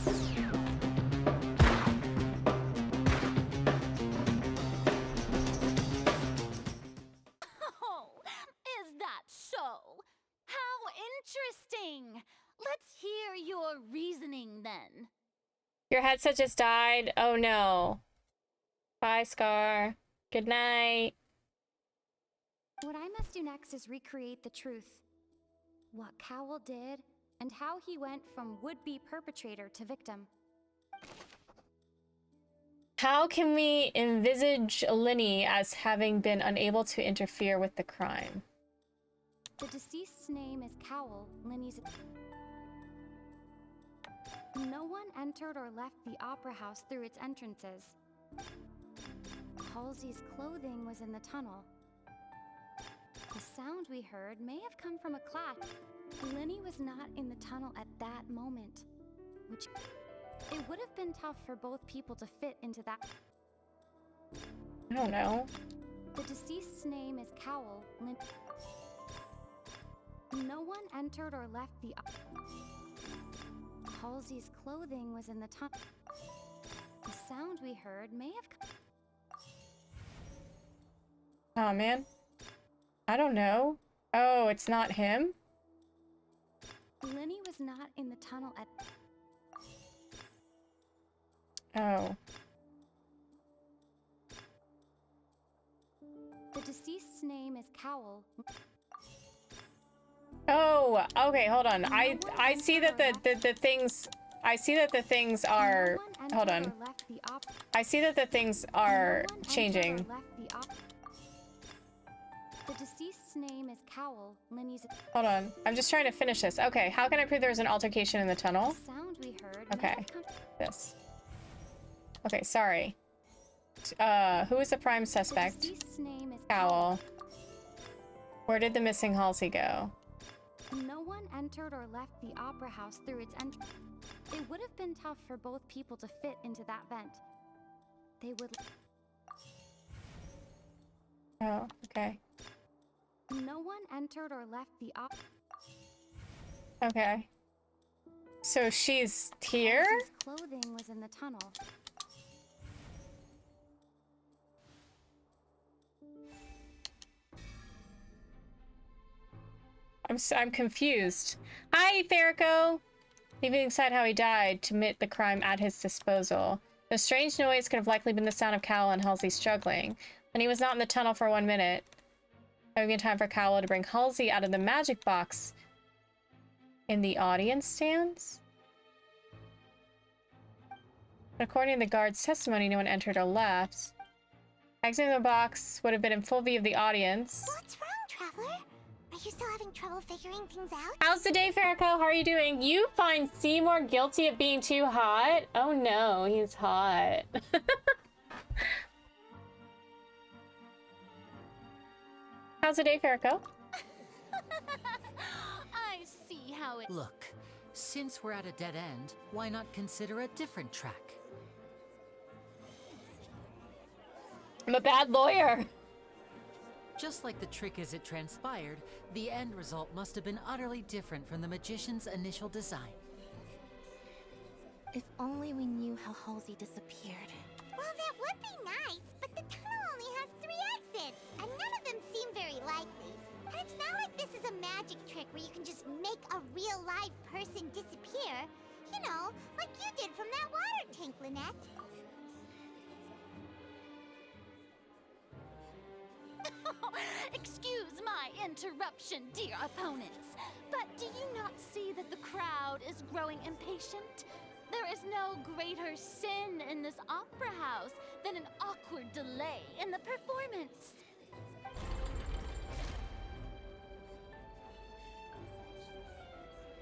Oh, is that so? How interesting! Let's hear your reasoning then. Your headset just died. Oh no. Bye, Scar. Good night. What I must do next is recreate the truth. What Cowell did, and how he went from would-be perpetrator to victim. How can we envisage Linny as having been unable to interfere with the crime? The deceased's name is Cowell, Linny's... No one entered or left the Opera House through its entrances. Halsey's clothing was in the tunnel. The sound we heard may have come from a clap. Linny was not in the tunnel at that moment, which... It would have been tough for both people to fit into that... I don't know. The deceased's name is Cowell, No one entered or left the... Halsey's clothing was in the tunnel. The sound we heard may have... Oh, man. I don't know. Oh, it's not him? Linny was not in the tunnel at... Oh. The deceased's name is Cowell. Oh, okay, hold on. I see that the things... I see that the things are... Hold on. I see that the things are changing. The deceased's name is Cowell, Linny's... Hold on. I'm just trying to finish this. Okay, how can I prove there was an altercation in the tunnel? The sound we heard Okay. This. Okay, sorry. Who is the prime suspect? The deceased's name is Cowell. Where did the missing Halsey go? No one entered or left the Opera House through its entrance. It would have been tough for both people to fit into that vent. They would... Oh, okay. No one entered or left the Okay. So she's here? Halsey's clothing was in the tunnel. I'm confused. Hi, Farrico! Leaving aside how he died to admit the crime at his disposal. The strange noise could have likely been the sound of Cowell and Halsey struggling. When he was not in the tunnel for 1 minute, having time for Cowell to bring Halsey out of the magic box in the audience stands? According to the guard's testimony, no one entered or left. Exiting the box would have been in full view of the audience. What's wrong, Traveler? Are you still having trouble figuring things out? How's the day, Farrico? How are you doing? You find Seymour guilty of being too hot? Oh no, he's hot. How's the day, Farrico? I see how it... Look, since we're at a dead end, why not consider a different track? I'm a bad lawyer. Just like the trick as it transpired, the end result must have been utterly different from the magician's initial design. If only we knew how Halsey disappeared. Well, that would be nice, but the tunnel only has 3 exits, and none of them seem very likely. And it's not like this is a magic trick where you can just make a real live person disappear. You know, like you did from that water tank, Lynette. Excuse my interruption, dear opponents, but do you not see that the crowd is growing impatient? There is no greater sin in this opera house than an awkward delay in the performance.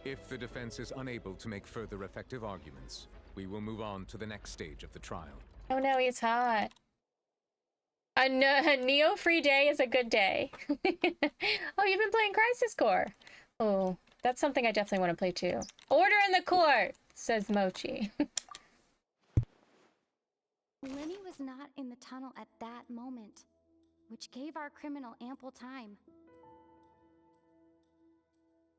If the defense is unable to make further effective arguments, we will move on to the next stage of the trial. Oh no, he's hot. A Neo-free day is a good day. Oh, you've been playing Crisis Core. Oh, that's something I definitely want to play too. Order in the court, says Mochi. Linny was not in the tunnel at that moment, which gave our criminal ample time.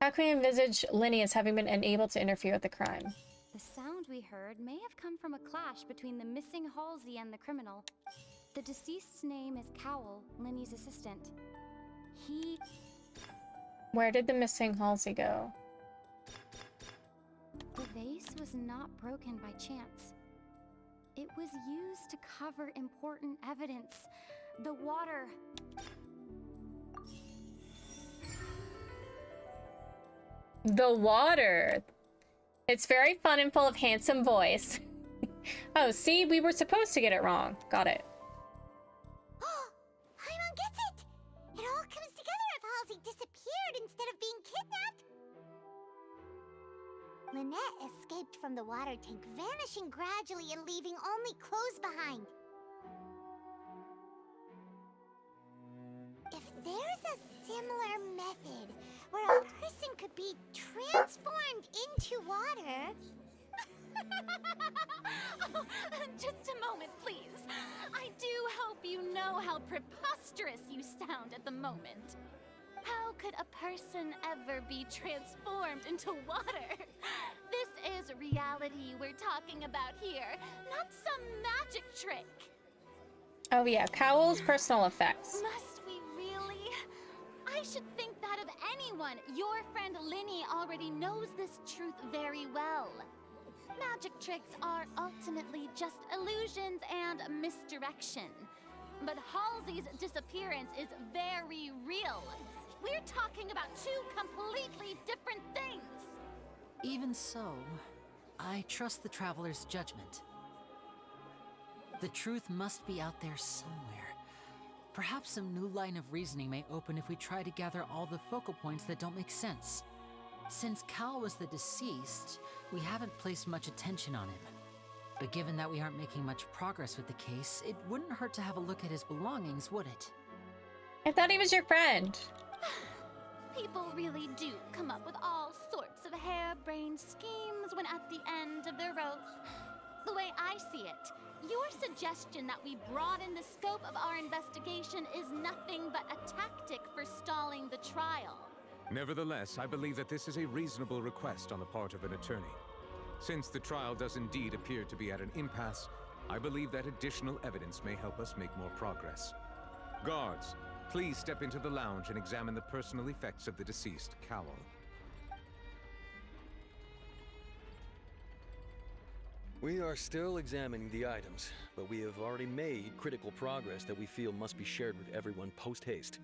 How can we envisage Linny as having been unable to interfere with the crime? The sound sound we heard may have come from a clash between the missing Halsey and the criminal. The deceased's name is Cowell, Linny's assistant. Where did the missing Halsey go? The vase was not broken by chance. It was used to cover important evidence. The water. The water. It's very fun and full of handsome boys. Oh, see, we were supposed to get it wrong. Got it. Paimon gets it! It all comes together if Halsey disappeared instead of being kidnapped. Lynette escaped from the water tank, vanishing gradually and leaving only clothes behind. If there's a similar method where a person could be transformed into water... Oh, just a moment, please. I do hope you know how preposterous you sound at the moment. How could a person ever be transformed into water? This is reality we're talking about here, not some magic trick. Oh yeah, Cowell's personal effects. Must we really? I should think that of anyone. Your friend Linny already knows this truth very well. Magic tricks are ultimately just illusions and misdirection. But Halsey's disappearance is very real. We're talking about two completely different things. Even so, I trust the Traveler's judgment. The truth must be out there somewhere. Perhaps some new line of reasoning may open if we try to gather all the focal points that don't make sense. Since Cal was the deceased, we haven't placed much attention on him. But given that we aren't making much progress with the case, it wouldn't hurt to have a look at his belongings, would it? I thought he was your friend. People really do come up with all sorts of harebrained schemes when at the end of their rope. The way I see it, your suggestion that we broaden the scope of our investigation is nothing but a tactic for stalling the trial. Nevertheless, I believe that this is a reasonable request on the part of an attorney. Since the trial does indeed appear to be at an impasse, I believe that additional evidence may help us make more progress. Guards, please step into the lounge and examine the personal effects of the deceased, Cowell. We are still examining the items, but we have already made critical progress that we feel must be shared with everyone post-haste.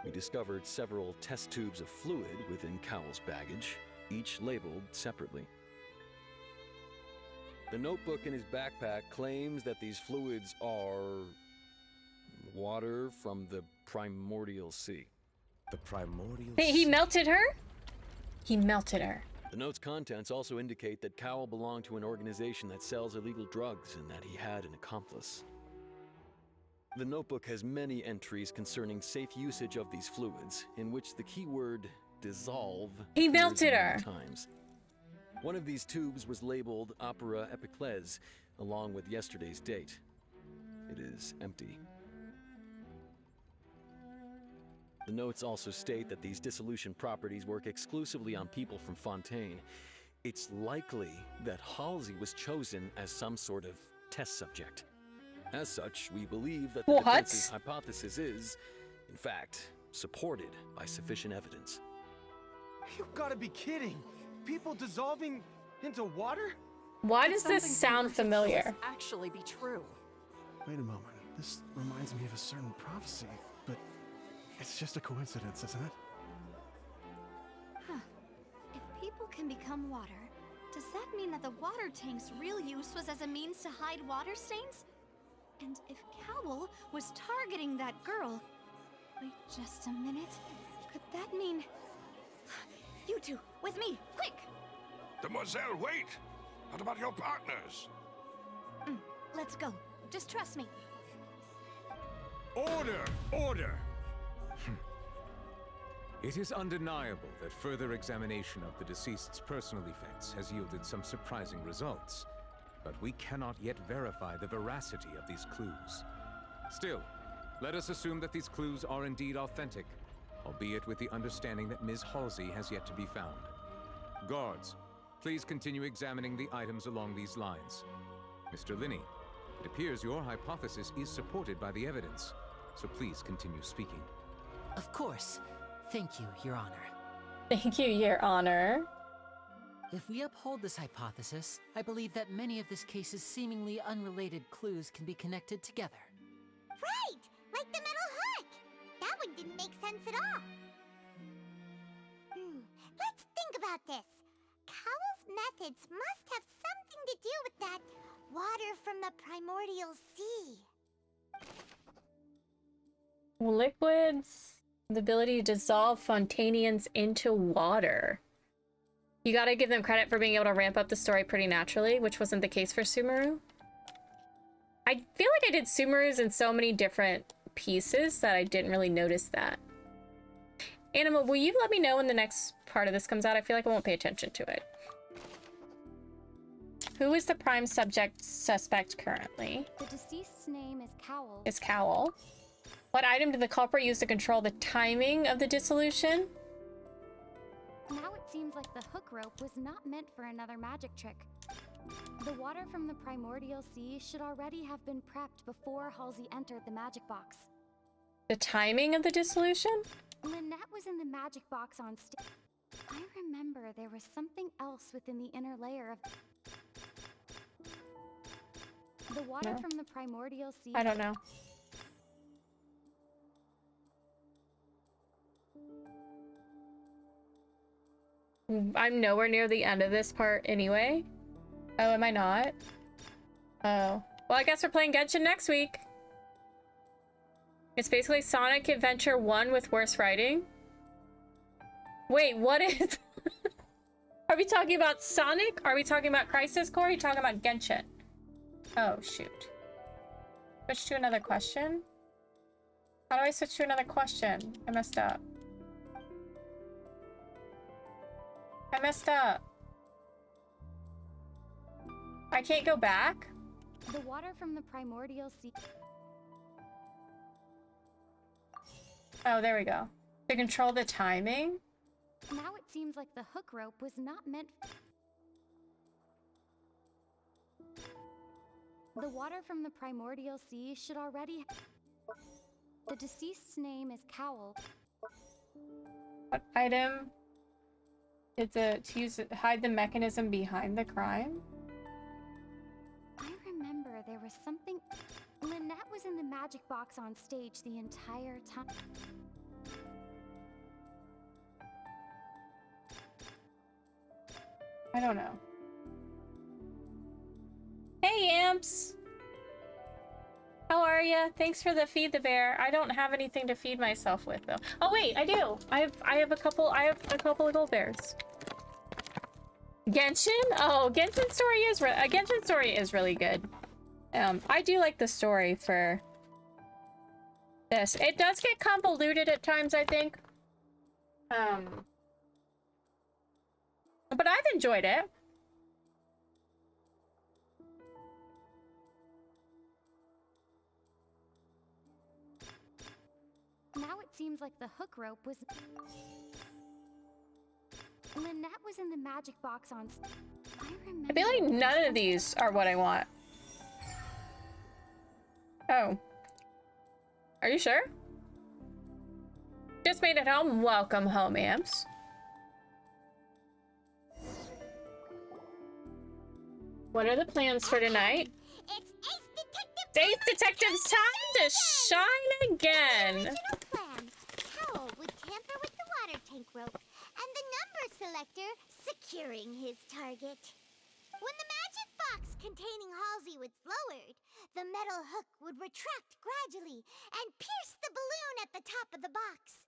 We discovered several test tubes of fluid within Cowell's baggage, each labeled separately. The notebook in his backpack claims that these fluids are... water from the primordial sea. The primordial He melted her? He melted her. The note's contents also indicate that Cowell belonged to an organization that sells illegal drugs and that he had an accomplice. The notebook has many entries concerning safe usage of these fluids, in which the keyword dissolve He melted appears her. many times. One of these tubes was labeled Opera Epiclese, along with yesterday's date. It is empty. The notes also state that these dissolution properties work exclusively on people from Fontaine. It's likely that Halsey was chosen as some sort of test subject. As such, we believe that the What? defense's hypothesis is, in fact, supported by sufficient evidence. You've got to be kidding! People dissolving into water? Why does this sound familiar? Actually be true. Wait a moment. This reminds me of a certain prophecy, but it's just a coincidence, isn't it? Huh. If people can become water, does that mean that the water tank's real use was as a means to hide water stains? And if Cowell was targeting that girl... Wait just a minute. Could that mean... You two, with me, quick! Demoiselle, wait! What about your partners? Let's go. Just trust me. Order! Order! It is undeniable that further examination of the deceased's personal effects has yielded some surprising results, but we cannot yet verify the veracity of these clues. Still, let us assume that these clues are indeed authentic, albeit with the understanding that Ms. Halsey has yet to be found. Guards, Please continue examining the items along these lines. Mr. Linney, it appears your hypothesis is supported by the evidence, so please continue speaking. Of course. Thank you, Your Honor. Thank you, Your Honor. If we uphold this hypothesis, I believe that many of this case's seemingly unrelated clues can be connected together. Right! Like the metal hook! That one didn't make sense at all. Let's think about this. Cowell's methods must have something to do with that water from the primordial sea. Liquids. The ability to dissolve Fontainians into water. You gotta give them credit for being able to ramp up the story pretty naturally, which wasn't the case for Sumeru. I feel like I did Sumeru's in so many different pieces that I didn't really notice that. Anima, will you let me know when the next part of this comes out? I feel like I won't pay attention to it. Who is the prime suspect currently? The deceased's name is Cowell. Is Cowell. What item did the culprit use to control the timing of the dissolution? Now it seems like the hook rope was not meant for another magic trick. The water from the primordial sea should already have been prepped before Halsey entered the magic box. The timing of the dissolution? Lynette was in the magic box on stage. I remember there was something else within the inner layer of... The water from the primordial sea... I don't know. I'm nowhere near the end of this part anyway. Oh, am I not? Oh. Well, I guess we're playing Genshin next week. It's basically Sonic Adventure 1 with worse writing. Wait, what is... Are we talking about Sonic? Are we talking about Crisis Core? Are you talking about Genshin? Oh, shoot. Switch to another question? How do I switch to another question? I messed up. I messed up. I can't go back? The water from the primordial sea... Oh, there we go. To control the timing? Now it seems like the hook rope was not meant... The water from the primordial sea should already... The deceased's name is Cowell. What item is it to use it, hide the mechanism behind the crime? I remember there was something... Lynette was in the magic box on stage the entire time. I don't know. Hey, Amps! How are ya? Thanks for the feed the bear. I don't have anything to feed myself with though. Oh wait, I do. I have a couple of gold bears. Genshin? Oh, Genshin story is really good. I do like the story for this. It does get convoluted at times, I think. But I've enjoyed it. Now it seems like the hook rope was... Lynette was in the magic box on... I feel like none of these are what I want. Oh. Are you sure? Just made it home. Welcome home, Amps. What are the plans for tonight? It's Ace Detective's time to shine again. original plan. Cowell would tamper with the water tank rope, and the number selector securing his target. When the magic box containing Halsey was lowered, the metal hook would retract gradually and pierce the balloon at the top of the box.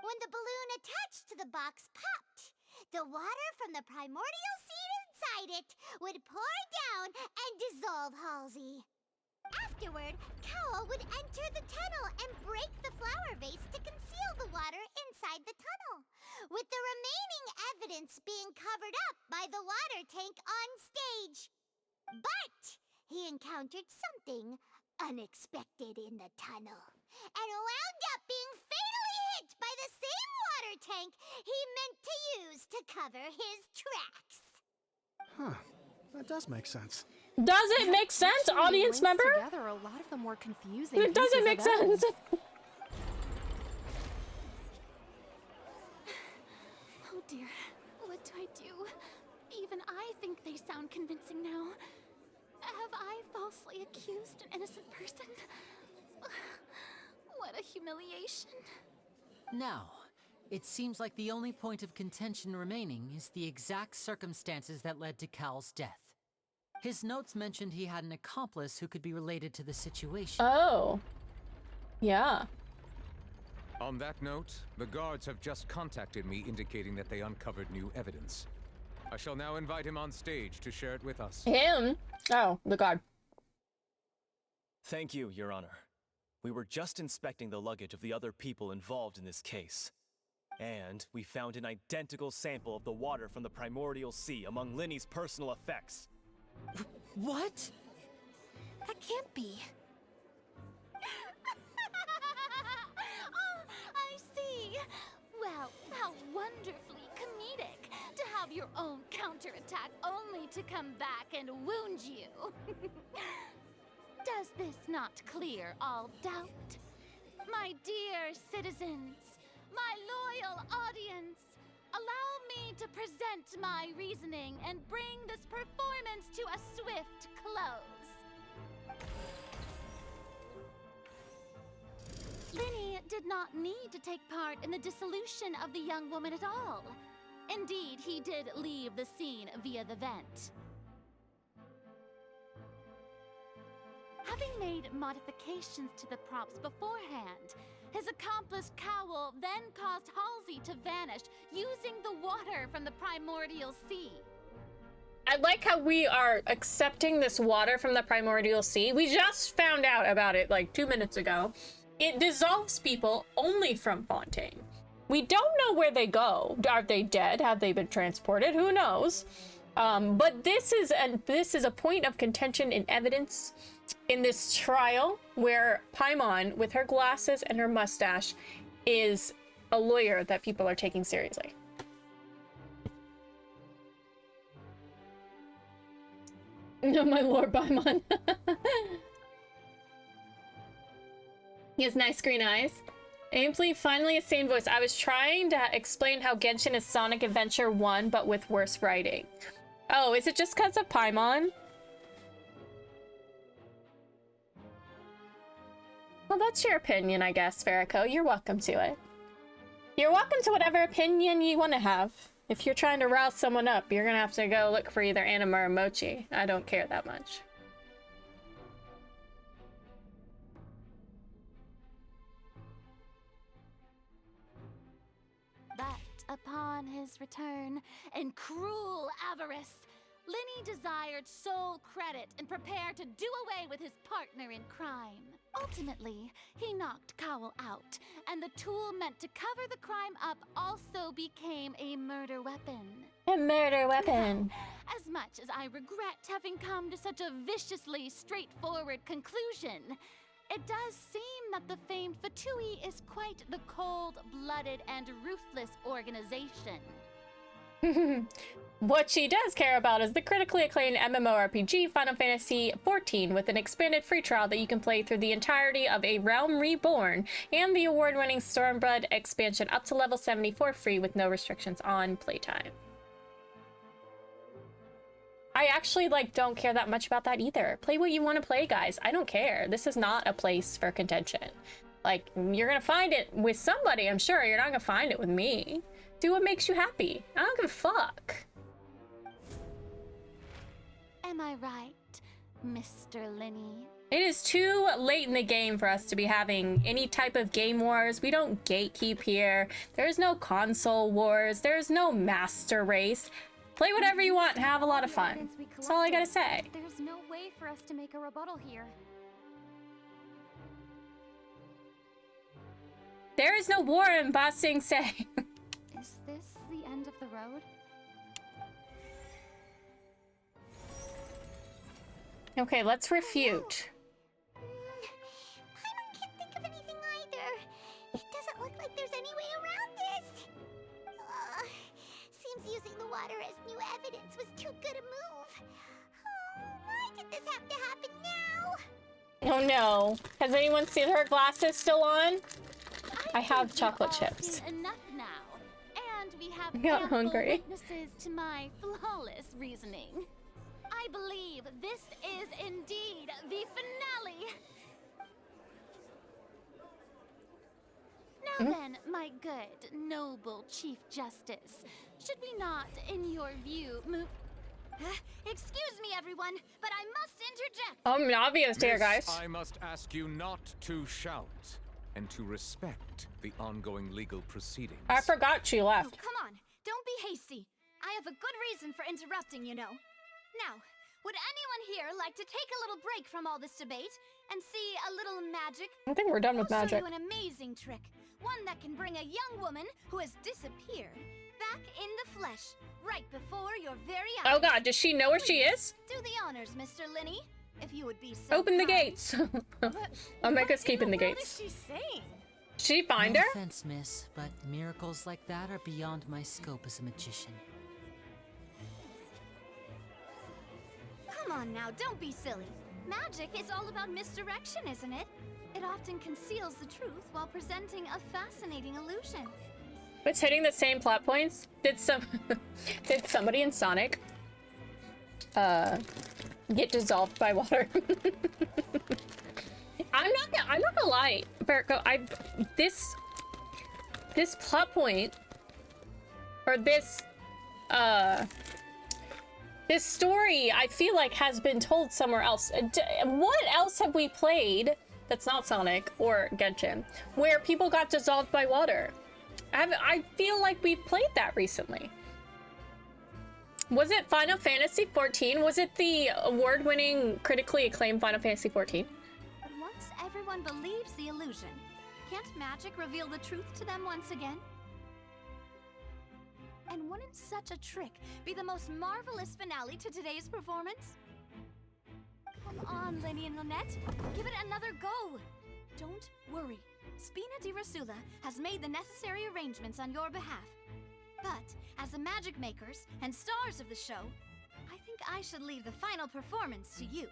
When the balloon attached to the box popped, the water from the primordial seed inside it would pour down and dissolve Halsey. Afterward, Cowell would enter the tunnel and break the flower vase to conceal the water inside the tunnel, with the remaining evidence being covered up by the water tank on stage. But he encountered something unexpected in the tunnel, and wound up being fatally hit by the same water tank he meant to use to cover his tracks. Huh. That does make sense. Does it make sense, audience member? Together, a lot of them were confusing. It doesn't make sense. Oh dear, what do I do? Even I think they sound convincing now. Have I falsely accused an innocent person? What a humiliation. Now, it seems like the only point of contention remaining is the exact circumstances that led to Cal's death. His notes mentioned he had an accomplice who could be related to the situation. Oh. Yeah. On that note, the guards have just contacted me indicating that they uncovered new evidence. I shall now invite him on stage to share it with us. Him? Oh, the guard. Thank you, Your Honor. We were just inspecting the luggage of the other people involved in this case. And we found an identical sample of the water from the primordial sea among Linny's personal effects. What? That can't be. Oh, I see. Well, how wonderfully comedic to have your own counterattack only to come back and wound you. Does this not clear all doubt? My dear citizens, my loyal audience, allow me to present my reasoning and bring this performance to a swift close. Linny did not need to take part in the dissolution of the young woman at all. Indeed, he did leave the scene via the vent. Having made modifications to the props beforehand, his accomplice Cowell then caused Halsey to vanish using the water from the primordial sea. I like how we are accepting this water from the primordial sea. We just found out about it like 2 minutes ago. It dissolves people only from Fontaine. We don't know where they go. Are they dead? Have they been transported? Who knows? But this is a point of contention in evidence in this trial where Paimon, with her glasses and her mustache, is a lawyer that people are taking seriously. No, my lord Paimon. He has nice green eyes. Aimfleet, finally a sane voice. I was trying to explain how Genshin is Sonic Adventure 1, but with worse writing. Oh, is it just because of Paimon? Well, that's your opinion, I guess, Fariko. You're welcome to it. You're welcome to whatever opinion you want to have. If you're trying to rouse someone up, you're gonna have to go look for either Anima or Mochi. I don't care that much. But upon his return, in cruel avarice, Linny desired sole credit and prepared to do away with his partner in crime. Ultimately, he knocked Cowell out, and the tool meant to cover the crime up also became a murder weapon. A murder weapon. As much as I regret having come to such a viciously straightforward conclusion, it does seem that the famed Fatui is quite the cold-blooded and ruthless organization. What she does care about is the critically acclaimed MMORPG Final Fantasy XIV with an expanded free trial that you can play through the entirety of A Realm Reborn and the award-winning Stormblood expansion up to level 74 free with no restrictions on playtime. I actually don't care that much about that either. Play what you want to play, guys. I don't care. This is not a place for contention. You're gonna find it with somebody, I'm sure. You're not gonna find it with me. Do what makes you happy. I don't give a fuck. Am I right, Mr. Linny? It is too late in the game for us to be having any type of game wars. We don't gatekeep here. There's no console wars. There's no master race. Play whatever you want. Have a lot of fun. That's all I gotta say. There's no way for us to make a rebuttal here. There is no war in Ba Sing Se. Is this the end of the road? Okay, let's refute. Paimon can't think of anything either. It doesn't look like there's any way around this. Seems using the water as new evidence was too too good a move. Oh, why did this have to happen now? Oh no. Has anyone seen her glasses still on? I have chocolate chips. Seen enough now, and we have got ample hungry. witnesses to my flawless reasoning. I believe this is indeed the finale. Now then, my good, noble Chief Justice, should we not, in your view, move... Excuse me, everyone, but I must interject. Obvious here, Miss, guys. I must ask you not to shout and to respect the ongoing legal proceedings. I forgot she Oh, left. come on. Don't be hasty. I have a good reason for interrupting, you know. Now, would anyone here like to take a little break from all this debate and see a little magic? I think we're done with I'll magic. show you an amazing trick. One that can bring a young woman who has disappeared back in the flesh, right before your very eyes. Oh god, does she know where she is? Do the honors, Mr. Linney, if you would be so Open the kind. gates. I'll make us keep in the gates. What is she saying? She find No her? offense, miss, but miracles like that are beyond my scope as a magician. Come on now, don't be silly. Magic is all about misdirection, isn't it? It often conceals the truth while presenting a fascinating illusion. It's hitting the same plot points. Did somebody in Sonic get dissolved by water? I'm not gonna lie, Berko, this plot point, or this story, I feel like has been told somewhere else. What else have we played that's not Sonic or Genshin, where people got dissolved by water? I feel like we've played that recently. Was it Final Fantasy XIV? Was it the award-winning, critically acclaimed Final Fantasy XIV? But once everyone believes the illusion, can't magic reveal the truth to them once again? And wouldn't such a trick be the most marvelous finale to today's performance? Come on, Lenny and Lynette, give it another go. Don't worry. Spina di Rasula has made the necessary arrangements on your behalf. But as the magic makers and stars of the show, I think I should leave the final performance to you.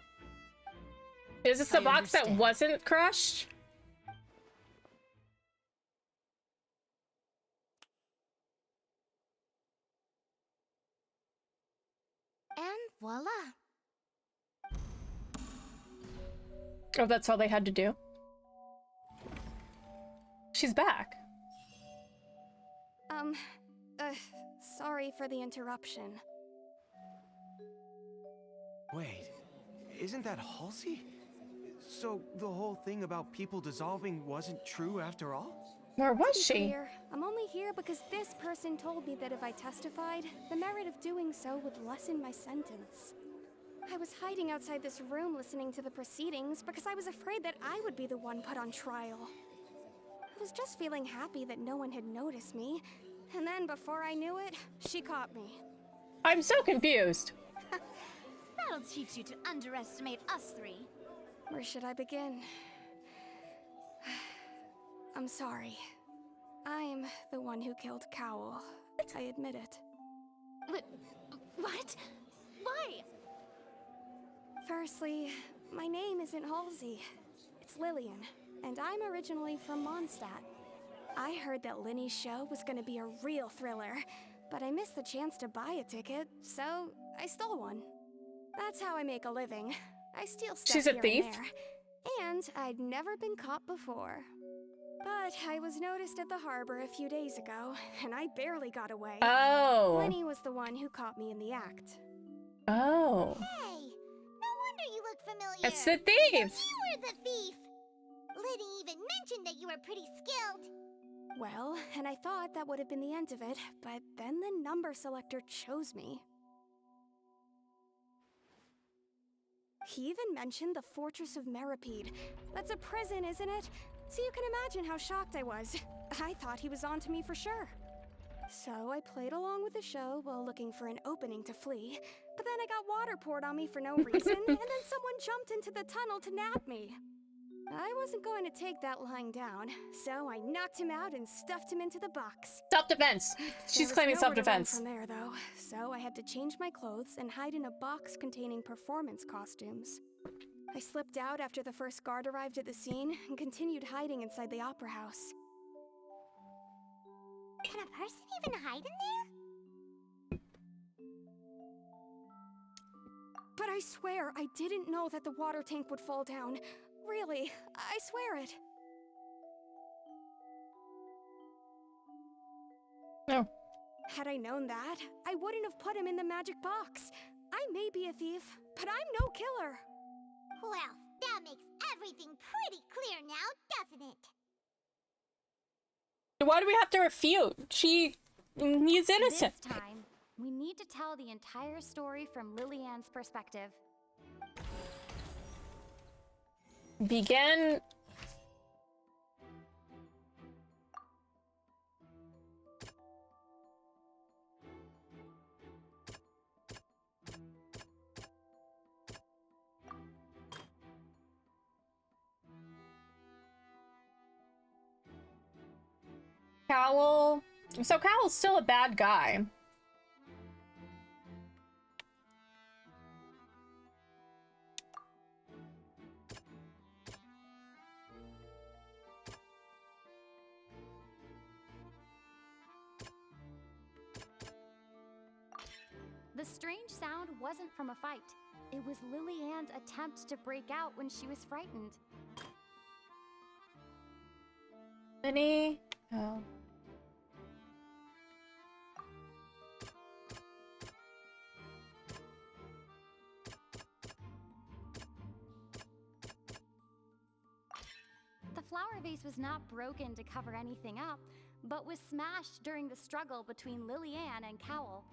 Is this the I box that understand. wasn't crushed? And voila. Oh, that's all they had to do? She's back. Sorry for the interruption. Wait, isn't that Halsey? So the whole thing about people dissolving wasn't true after all? Where was To be she? clear, I'm only here because this person told me that if I testified, the merit of doing so would lessen my sentence. I was hiding outside this room listening to the proceedings because I was afraid that I would be the one put on trial. I was just feeling happy that no one had noticed me, and then before I knew it, she caught me. I'm so confused. That'll teach you to underestimate us three. Where should I begin? I'm sorry. I'm the one who killed Cowl. I admit it. What? Why? Firstly, my name isn't Halsey. It's Lillian, and I'm originally from Mondstadt. I heard that Linny's show was gonna be a real thriller, but I missed the chance to buy a ticket, so I stole one. That's how I make a living. I steal stuff She's a here thief? and there, and I'd never been caught before. But I was noticed at the harbor a few days ago, and I barely got away. Oh. Linny was the one who caught me in the act. Oh. Hey, no wonder you look familiar. It's the thief! You were the thief. Liddy even mentioned that you were pretty skilled. Well, and I thought that would have been the end of it, but then the number selector chose me. He even mentioned the Fortress of Meripede. That's a prison, isn't it? So you can imagine how shocked I was. I thought he was onto me for sure. So I played along with the show while looking for an opening to flee, but then I got water poured on me for no reason, and then someone jumped into the tunnel to nab me. I wasn't going to take that lying down, so I knocked him out and stuffed him into the box. Self-defense. She's claiming self-defense. From there, though, so I had to change my clothes and hide in a box containing performance costumes. I slipped out after the first guard arrived at the scene and continued hiding inside the opera house. Can a person even hide in there? But I swear, I didn't know that the water tank would fall down. Really, I swear it. No. Had I known that, I wouldn't have put him in the magic box. I may be a thief, but I'm no killer. Well, that makes everything pretty clear now, doesn't it? Why do we have to refute? He's innocent. This time, we need to tell the entire story from Lillian's perspective. Begin. Cowl. So Cowl's still a bad guy. The strange sound wasn't from a fight. It was Lillian's attempt to break out when she was frightened. Minnie? Oh. The flower vase was not broken to cover anything up, but was smashed during the struggle between Lillian and Cowl.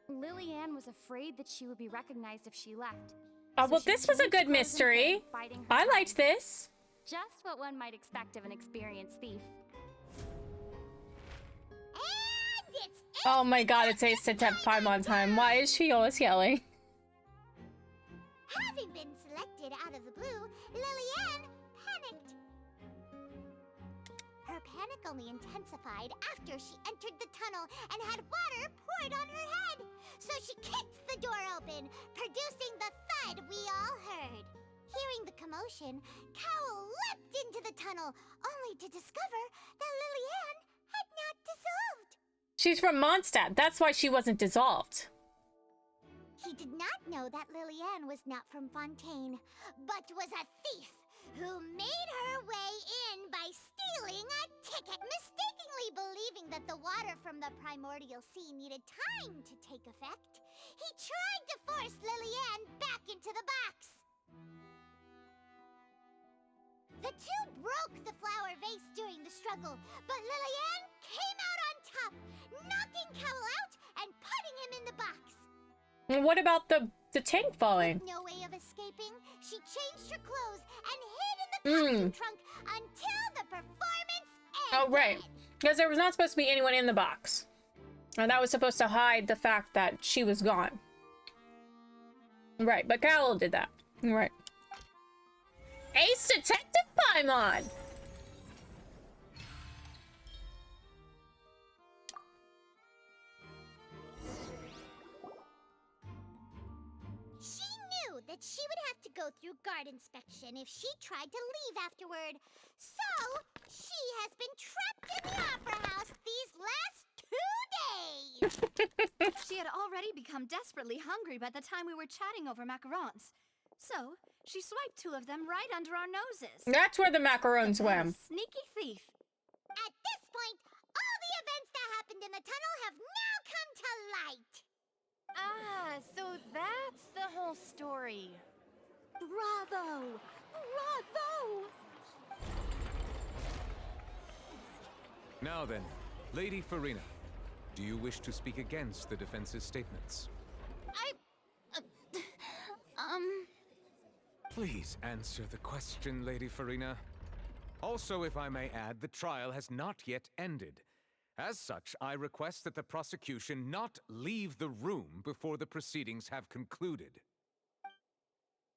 Lillian was afraid that she would be recognized if she left. Oh, So well, she this was a changed good clothes and mystery. hid, biding her I time. liked this. Just what one might expect of an experienced thief. And it's Oh my god, it's Ace to Paimon time. Why is she always yelling? Having been selected out of the blue, Lillian panicked. Her panic only intensified after she entered the tunnel and had water poured on her head. So she kicked the door open, producing the thud we all heard. Hearing the commotion, Cowl leapt into the tunnel, only to discover that Lillian had not dissolved. She's from Mondstadt. That's why she wasn't dissolved. He did not know that Lillian was not from Fontaine, but was a thief who made her way in by stealing a ticket, mistakenly believing that the water from the primordial sea needed time to take effect. He tried to force Lillian back into the box. The two broke the flower vase during the struggle, but Lillian came out on top, knocking Cowl out and putting him in the box. And what about the tank falling? With no way of escaping, she changed her clothes and hid in the costume trunk until the performance ended. Oh, right. Because there was not supposed to be anyone in the box. And that was supposed to hide the fact that she was gone. Right, but Cowl did that. Right. Ace Detective Paimon! She knew that she would have to go through guard inspection if she tried to leave afterward. So, she has been trapped in the opera house these last 2 days. She had already become desperately hungry by the time we were chatting over macarons. So, she swiped 2 of them right under our noses. That's where the macarons swam. Sneaky thief. At this point, all the events that happened in the tunnel have now come to light. Ah, so that's the whole story. Bravo! Bravo! Now then, Lady Farina, do you wish to speak against the defense's statements? Please answer the question, Lady Farina. Also, if I may add, the trial has not yet ended. As such, I request that the prosecution not leave the room before the proceedings have concluded.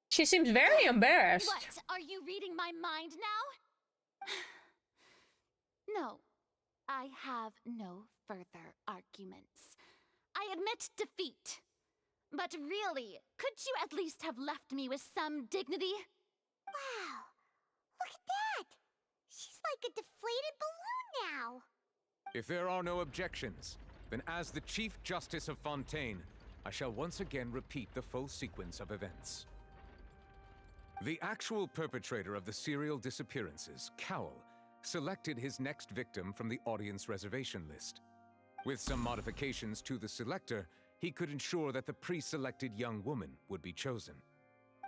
She seems very embarrassed. What? Are you reading my mind now? No, I have no further arguments. I admit defeat. But really, could you at least have left me with some dignity? Wow, look at that! She's like a deflated balloon now. If there are no objections, then as the Chief Justice of Fontaine, I shall once again repeat the full sequence of events. The actual perpetrator of the serial disappearances, Cowell, selected his next victim from the audience reservation list. With some modifications to the selector, he could ensure that the pre-selected young woman would be chosen.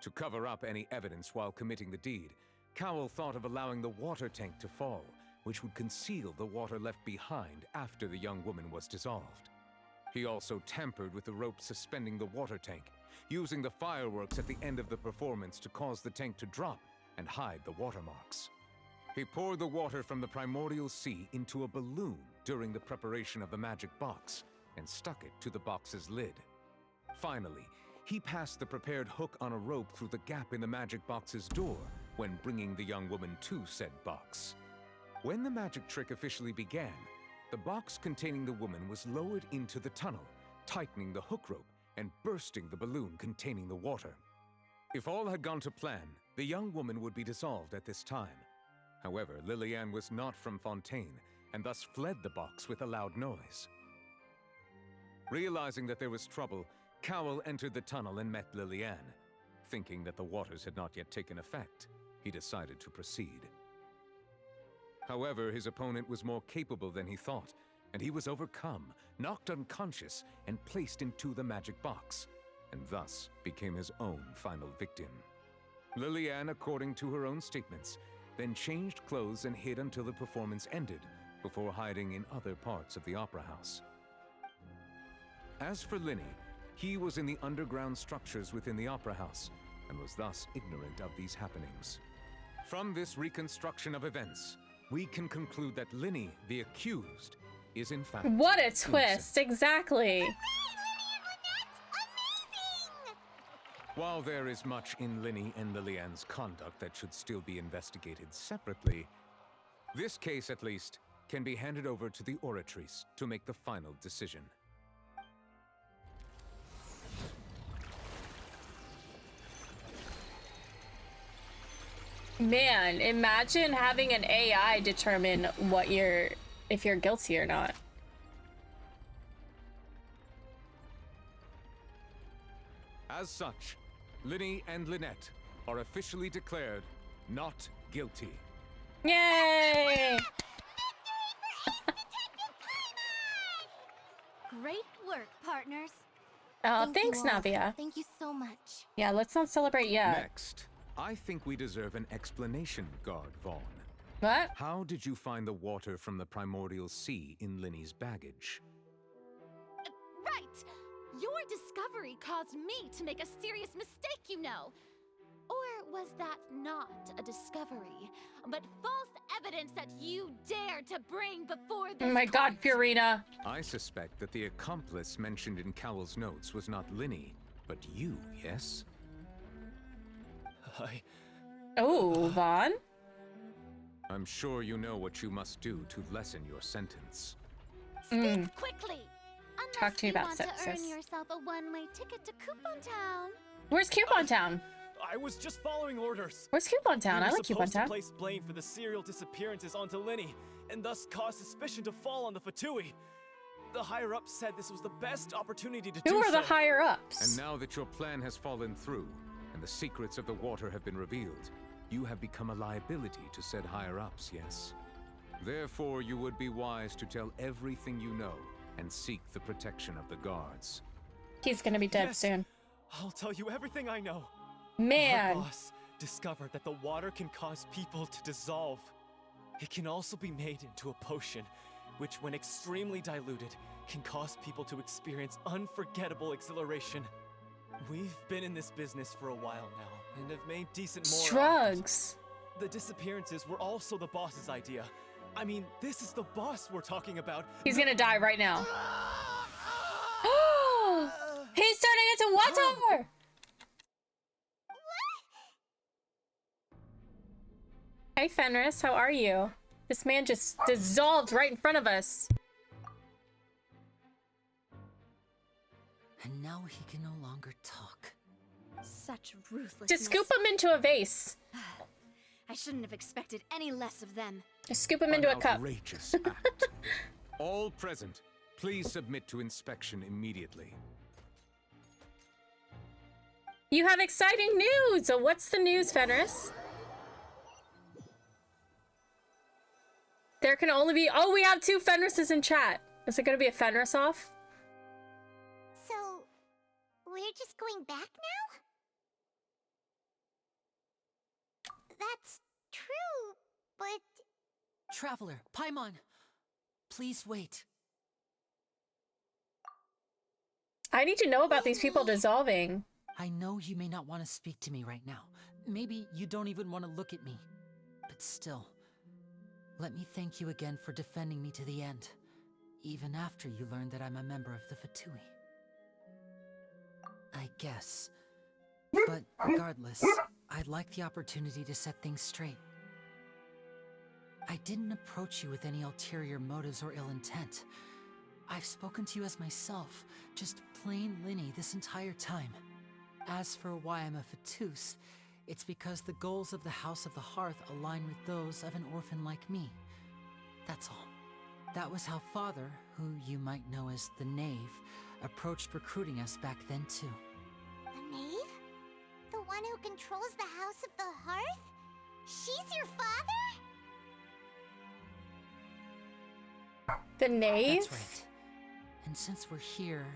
To cover up any evidence while committing the deed, Cowell thought of allowing the water tank to fall, which would conceal the water left behind after the young woman was dissolved. He also tampered with the rope suspending the water tank, using the fireworks at the end of the performance to cause the tank to drop and hide the watermarks. He poured the water from the primordial sea into a balloon during the preparation of the magic box and stuck it to the box's lid. Finally, he passed the prepared hook on a rope through the gap in the magic box's door when bringing the young woman to said box. When the magic trick officially began, the box containing the woman was lowered into the tunnel, tightening the hook rope and bursting the balloon containing the water. If all had gone to plan, the young woman would be dissolved at this time. However, Liliane was not from Fontaine, and thus fled the box with a loud noise. Realizing that there was trouble, Cowell entered the tunnel and met Liliane. Thinking that the waters had not yet taken effect, he decided to proceed. However, his opponent was more capable than he thought, and he was overcome, knocked unconscious, and placed into the magic box, and thus became his own final victim. Liliane, according to her own statements, then changed clothes and hid until the performance ended, before hiding in other parts of the opera house. As for Linny, he was in the underground structures within the opera house, and was thus ignorant of these happenings. From this reconstruction of events, we can conclude that Linny, the accused, is in fact What a twist, innocent. exactly. While there is much in Linny and Liliane's conduct that should still be investigated separately, this case, at least, can be handed over to the Oratrice to make the final decision. Man, imagine having an AI determine what if you're guilty or not. As such, Linny and Lynette are officially declared not guilty. Yay! Great work, partners. Oh, thanks, Navia. Thank you so much. Yeah, let's not celebrate yet. Next, I think we deserve an explanation, Guard Vaughn. What? How did you find the water from the primordial sea in Linny's baggage? Right! Your discovery caused me to make a serious mistake, you know. Or was that not a discovery, but false evidence that you dared to bring before this Oh my god, Fiorina. I suspect that the accomplice mentioned in Cowell's notes was not Linny, but you, yes? Oh, Vaughn? I'm sure you know what you must do to lessen your sentence. Speak quickly! Talk to me about Unless you want to sepsis. earn yourself a one-way ticket to Coupon Town. Where's Coupon Town? I was just following orders. Where's Coupon Town? We I were like Coupon supposed to Town. place blame for the serial disappearances onto Linny, and thus cause suspicion to fall on the Fatui. The higher-ups said this was the best opportunity to do so. Who are the higher-ups? And now that your plan has fallen through, and the secrets of the water have been revealed, you have become a liability to said higher-ups, yes? Therefore, you would be wise to tell everything you know and seek the protection of the guards. He's gonna be dead Yes. soon. I'll tell you everything I know. Man. Our boss discovered that the water can cause people to dissolve. It can also be made into a potion, which when extremely diluted, can cause people to experience unforgettable exhilaration. We've been in this business for a while now, and have made decent more Shrugs. The disappearances were also the boss's idea. I mean, this is the boss we're talking about. He's gonna die right now. He's turning into water! Hey Fenris, how are you? This man just dissolved right in front of us. And now he can no longer talk. Such ruthlessness. Just scoop him into a vase. I shouldn't have expected any less of them. Just scoop him into a cup. Outrageous act. All present, please submit to inspection immediately. You have exciting news! So what's the news, Fenris? There can only be... Oh, we have 2 Fenrises in chat. Is it going to be a Fenris off? So, we're just going back now? That's true, but... Traveler, Paimon, please wait. I need to know about these people dissolving. I know you may not want to speak to me right now. Maybe you don't even want to look at me. But still, let me thank you again for defending me to the end, even after you learned that I'm a member of the Fatui. I guess. But regardless, I'd like the opportunity to set things straight. I didn't approach you with any ulterior motives or ill intent. I've spoken to you as myself, just plain Linny this entire time. As for why I'm a Fatus, it's because the goals of the House of the Hearth align with those of an orphan like me. That's all. That was how Father, who you might know as the Knave, approached recruiting us back then too. The Knave? The one who controls the House of the Hearth? She's your father? The Knave? That's right. And since we're here,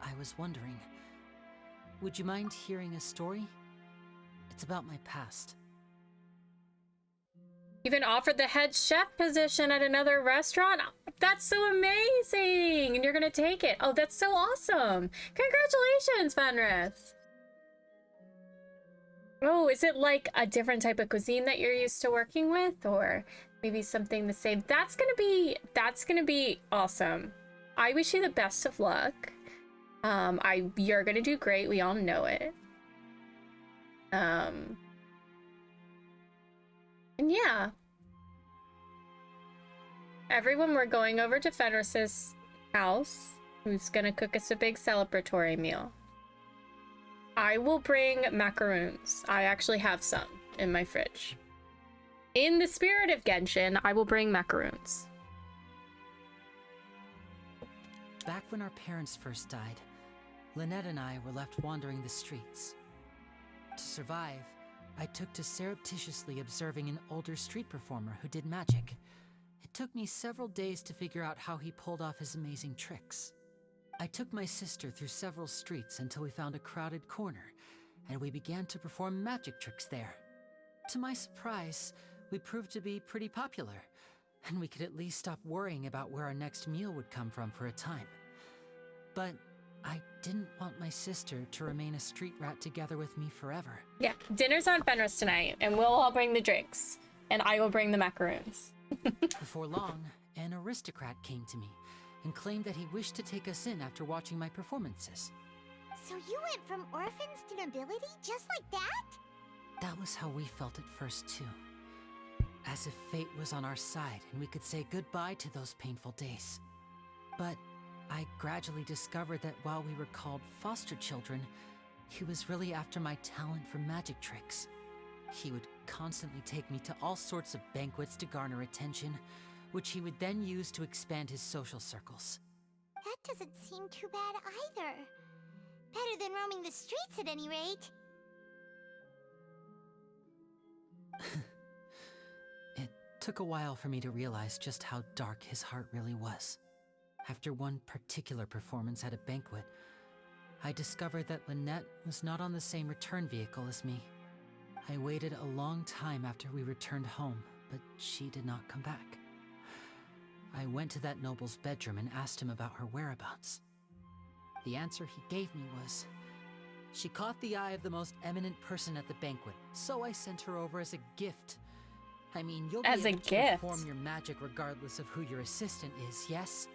I was wondering, would you mind hearing a story? It's about my past. You've been offered the head chef position at another restaurant? That's so amazing! And you're gonna take it. Oh, that's so awesome! Congratulations, Fenris! Oh, is it like a different type of cuisine that you're used to working with? Or maybe something the same? That's gonna be awesome. I wish you the best of luck. You're gonna do great. We all know it. And yeah. Everyone, we're going over to Fenris's house, who's gonna cook us a big celebratory meal. I will bring macaroons. I actually have some in my fridge. In the spirit of Genshin, I will bring macaroons. Back when our parents first died, Lynette and I were left wandering the streets. To survive, I took to surreptitiously observing an older street performer who did magic. It took me several days to figure out how he pulled off his amazing tricks. I took my sister through several streets until we found a crowded corner, and we began to perform magic tricks there. To my surprise, we proved to be pretty popular, and we could at least stop worrying about where our next meal would come from for a time. But I didn't want my sister to remain a street rat together with me forever. Yeah, dinner's on Fenris tonight, and we'll all bring the drinks, and I will bring the macaroons. Before long, an aristocrat came to me and claimed that he wished to take us in after watching my performances. So you went from orphans to nobility just like that? That was how we felt at first too. As if fate was on our side and we could say goodbye to those painful days. But I gradually discovered that while we were called foster children, he was really after my talent for magic tricks. He would constantly take me to all sorts of banquets to garner attention, which he would then use to expand his social circles. That doesn't seem too bad either. Better than roaming the streets at any rate. It took a while for me to realize just how dark his heart really was. After one particular performance at a banquet, I discovered that Lynette was not on the same return vehicle as me. I waited a long time after we returned home, but she did not come back. I went to that noble's bedroom and asked him about her whereabouts. The answer he gave me was, She caught the eye of the most eminent person at the banquet, so I sent her over as a gift. I mean, you'll be able to perform your magic regardless of who your assistant is, yes?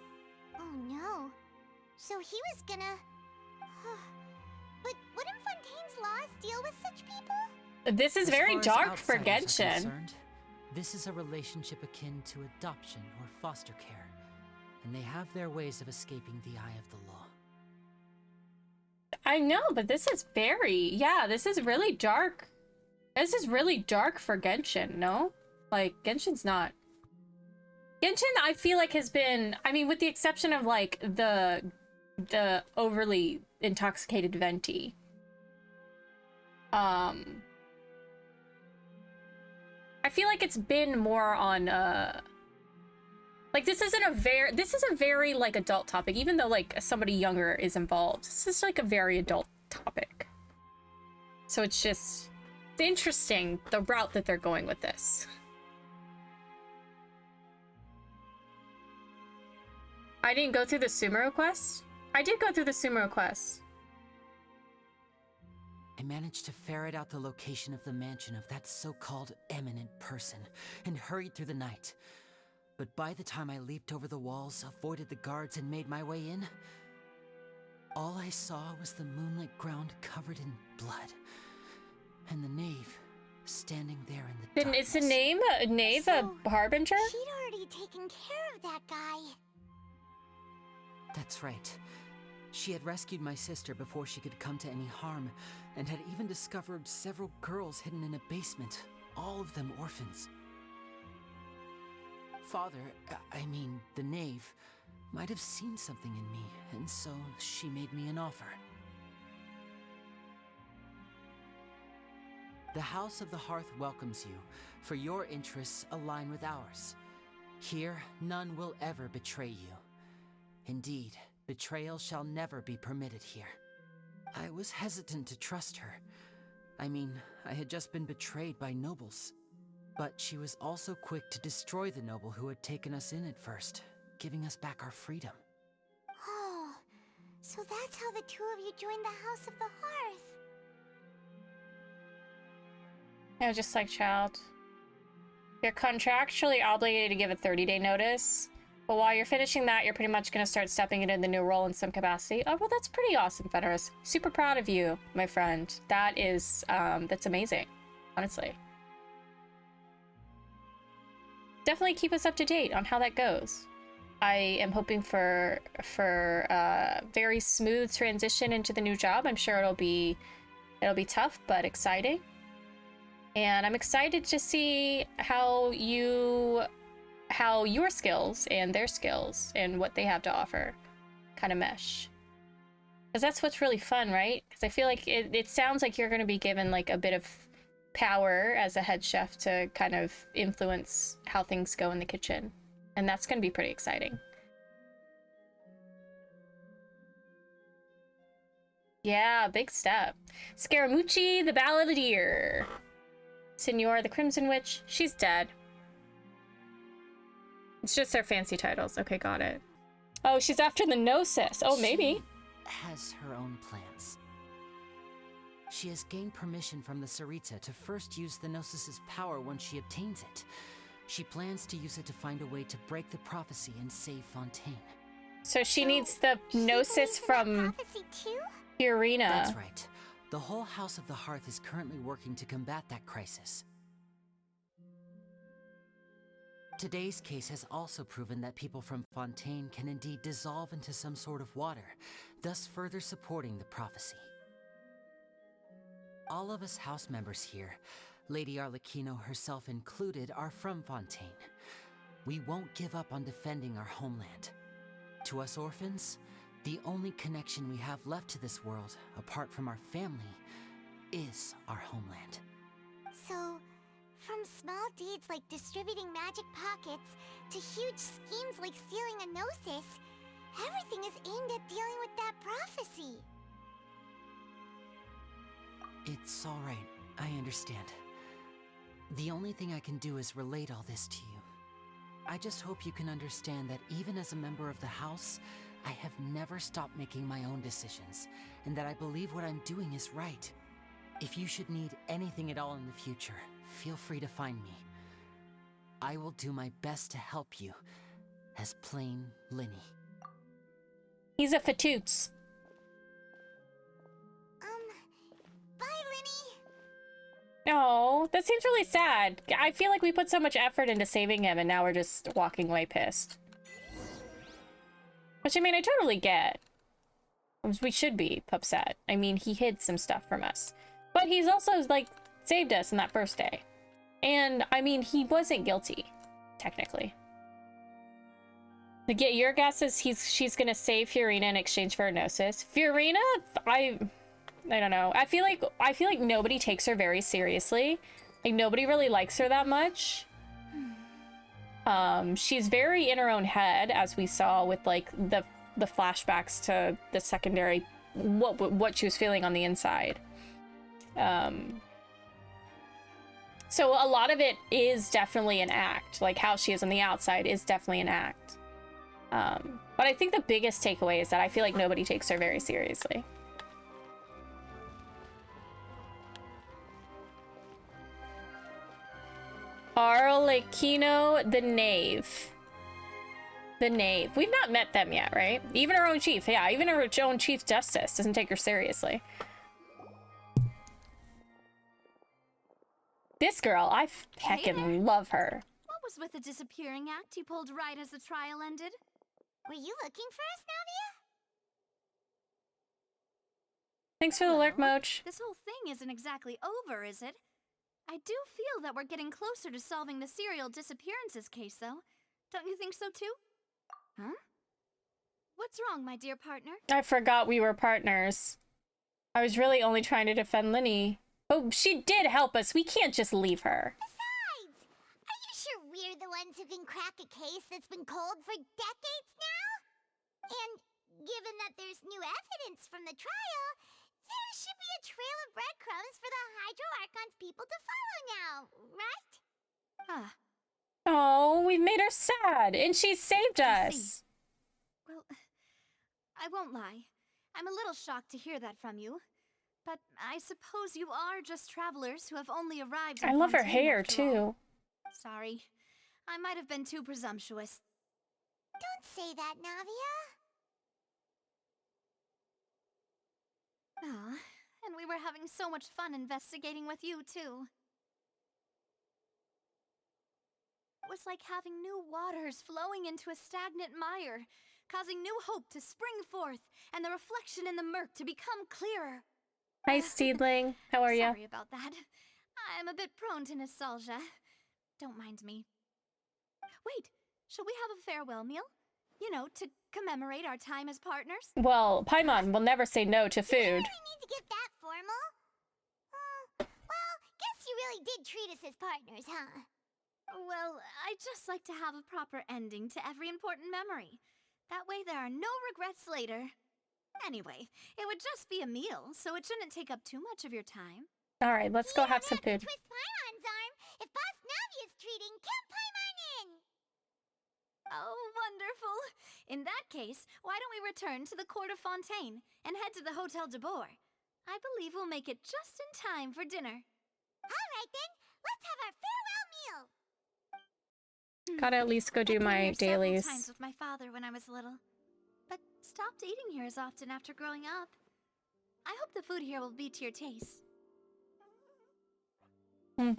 Oh no. So he was gonna... But wouldn't Fontaine's laws deal with such people? This is very dark for Genshin. This is a relationship akin to adoption or foster care, and they have their ways of escaping the eye of the law. I know, but this is very... Yeah, this is really dark. This is really dark for Genshin, no? Like, Genshin's not... Genshin, I feel like, has been... I mean, with the exception of, like, the overly intoxicated Venti. I feel like it's been more on, like, this is a very, like, adult topic, even though, like, somebody younger is involved. This is, like, a very adult topic. So it's just... It's interesting, the route that they're going with this. I didn't go through the Sumeru quest? I did go through the Sumeru quest. I managed to ferret out the location of the mansion of that so-called eminent person and hurried through the night. But by the time I leaped over the walls, avoided the guards, and made my way in, all I saw was the moonlit ground covered in blood, and the knave standing there in the darkness. Is the knave a harbinger? She'd already taken care of that guy. That's right. She had rescued my sister before she could come to any harm, and had even discovered several girls hidden in a basement, all of them orphans. Father, I mean, the knave, might have seen something in me, and so she made me an offer. The House of the Hearth welcomes you, for your interests align with ours. Here, none will ever betray you. Indeed, betrayal shall never be permitted here. I was hesitant to trust her. I mean, I had just been betrayed by nobles. But she was also quick to destroy the noble who had taken us in at first, giving us back our freedom. Oh, so that's how the two of you joined the House of the Hearth. No, just like child. You're contractually obligated to give a 30-day notice. But while you're finishing that, you're pretty much going to start stepping into the new role in some capacity. Oh, well, that's pretty awesome, Fenris. Super proud of you, my friend. That is, that's amazing, honestly. Definitely keep us up to date on how that goes. I am hoping for a very smooth transition into the new job. I'm sure it'll be tough, but exciting. And I'm excited to see how your skills and their skills and what they have to offer kind of mesh. Because that's what's really fun, right? Because I feel like it sounds like you're going to be given like a bit of power as a head chef to kind of influence how things go in the kitchen. And that's going to be pretty exciting. Yeah, big step. Scaramucci the Balladeer. Signora the Crimson Witch, she's dead. It's just their fancy titles. Okay, got it. Oh, she's after the Gnosis. Oh, maybe. She has her own plans. She has gained permission from the Tsaritsa to first use the Gnosis's power once she obtains it. She plans to use it to find a way to break the prophecy and save Fontaine. So she needs the Gnosis from Purina. That's right. The whole House of the Hearth is currently working to combat that crisis. Today's case has also proven that people from Fontaine can indeed dissolve into some sort of water, thus further supporting the prophecy. All of us house members here, Lady Arlecchino herself included, are from Fontaine. We won't give up on defending our homeland. To us orphans, the only connection we have left to this world, apart from our family, is our homeland. So, from small deeds like distributing magic pockets to huge schemes like stealing a Gnosis, everything is aimed at dealing with that prophecy. It's all right. I understand. The only thing I can do is relate all this to you. I just hope you can understand that even as a member of the House, I have never stopped making my own decisions, and that I believe what I'm doing is right. If you should need anything at all in the future, feel free to find me. I will do my best to help you, as plain Linny. He's a fatoots. Bye, Linny. Oh, that seems really sad. I feel like we put so much effort into saving him, and now we're just walking away pissed. Which, I mean, I totally get. We should be upset. I mean, he hid some stuff from us. But he's also, like, saved us in that first day. And, I mean, he wasn't guilty, technically. Your guess is she's gonna save Fiorina in exchange for her Gnosis. Fiorina, I don't know. I feel like nobody takes her very seriously. Like, nobody really likes her that much. She's very in her own head, as we saw with like the flashbacks to the secondary, what she was feeling on the inside. So a lot of it is definitely an act. Like how she is on the outside is definitely an act. But I think the biggest takeaway is that I feel like nobody takes her very seriously. Arlecchino the Knave. The Knave. We've not met them yet, right? Even our own chief. Yeah, even our own Chief Justice doesn't take her seriously. This girl, I heckin' love her. What was with the disappearing act you pulled right as the trial ended? Were you looking for us, Navia? Thanks for the lurk, Moch. This whole thing isn't exactly over, is it? I do feel that we're getting closer to solving the serial disappearances case, though. Don't you think so, too? Huh? What's wrong, my dear partner? I forgot we were partners. I was really only trying to defend Linny. Oh, she did help us. We can't just leave her. Besides, are you sure we're the ones who can crack a case that's been cold for decades now? And given that there's new evidence from the trial, there should be a trail of breadcrumbs for the Hydro Archon's people to follow now, right? Ah. Oh, we've made her sad, and she saved us. Well, I won't lie. I'm a little shocked to hear that from you. But I suppose you are just travelers who have only arrived in I love her Fontaine hair, after all. too. Sorry. I might have been too presumptuous. Don't say that, Navia. Ah, and we were having so much fun investigating with you, too. It was like having new waters flowing into a stagnant mire, causing new hope to spring forth, and the reflection in the murk to become clearer. Hi, Steedling. How are you? Sorry about that. I'm a bit prone to nostalgia. Don't mind me. Wait, shall we have a farewell meal? You know, to commemorate our time as partners? Well, Paimon will never say no to food. Do we need to get that formal? Well, guess you really did treat us as partners, huh? Well, I'd just like to have a proper ending to every important memory. That way there are no regrets later. Anyway, it would just be a meal, so it shouldn't take up too much of your time. All right, let's go have some food. Twist Paimon's arm if Boss Navia's treating Camp Paimon in. Oh, wonderful. In that case, why don't we return to the court of Fontaine and head to the Hotel de Boer? I believe we'll make it just in time for dinner. All right, then. Let's have our farewell meal. Gotta at least go do my dailies. Several times with my father when I was little, but stopped eating here as often after growing up. I hope the food here will be to your taste. Oh, don't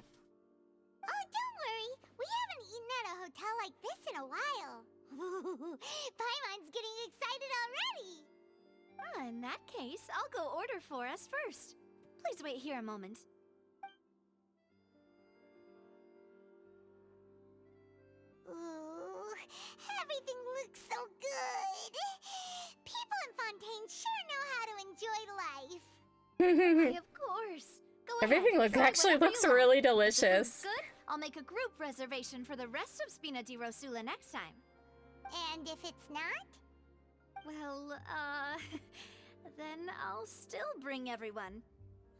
worry. We haven't eaten at a hotel like this in a while. Paimon's getting excited already. In that case, I'll go order for us first. Please wait here a moment. Ooh, everything looks so good. People in Fontaine sure know how to enjoy life. Why, of course. Go ahead. Everything actually looks really delicious. Good. I'll make a group reservation for the rest of Spina di Rosula next time. And if it's not? Well, then I'll still bring everyone.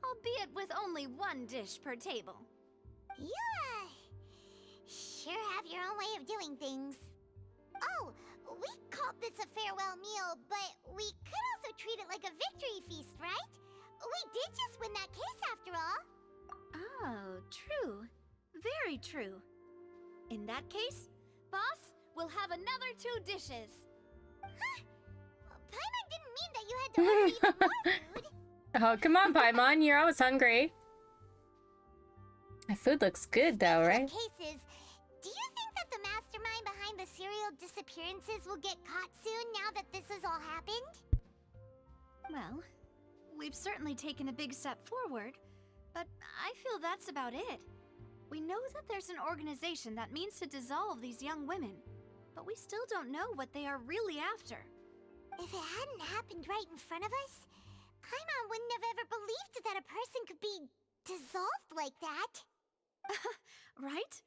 Albeit with only one dish per table. You, sure have your own way of doing things. Oh, We called this a farewell meal, but we could also treat it like a victory feast, right? We did just win that case after all. Oh, true. Very true. In that case, boss, we'll have another 2 dishes. Huh? Paimon didn't mean that you had to order even more food. Oh, come on, Paimon. You're always hungry. My food looks good, though, right? Cases, do you think that the mastermind behind the serial disappearances will get caught soon now that this has all happened? Well, we've certainly taken a big step forward, but I feel that's about it. We know that there's an organization that means to dissolve these young women, but we still don't know what they are really after. If it hadn't happened right in front of us, Paimon wouldn't have ever believed that a person could be dissolved like that. Right?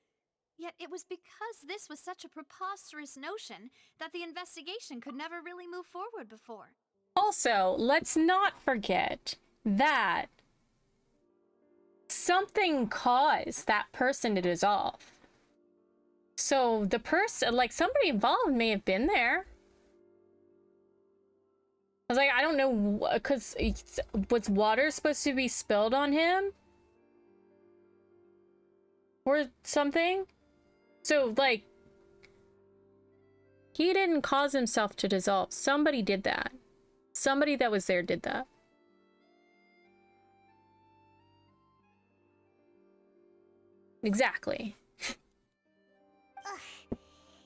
Yet it was because this was such a preposterous notion that the investigation could never really move forward before. Also, let's not forget that something caused that person to dissolve. So the person, like somebody involved may have been there. I was like, I don't know, because was water supposed to be spilled on him? Or something? So, like, he didn't cause himself to dissolve. Somebody did that. Somebody that was there did that. Exactly. Ugh. If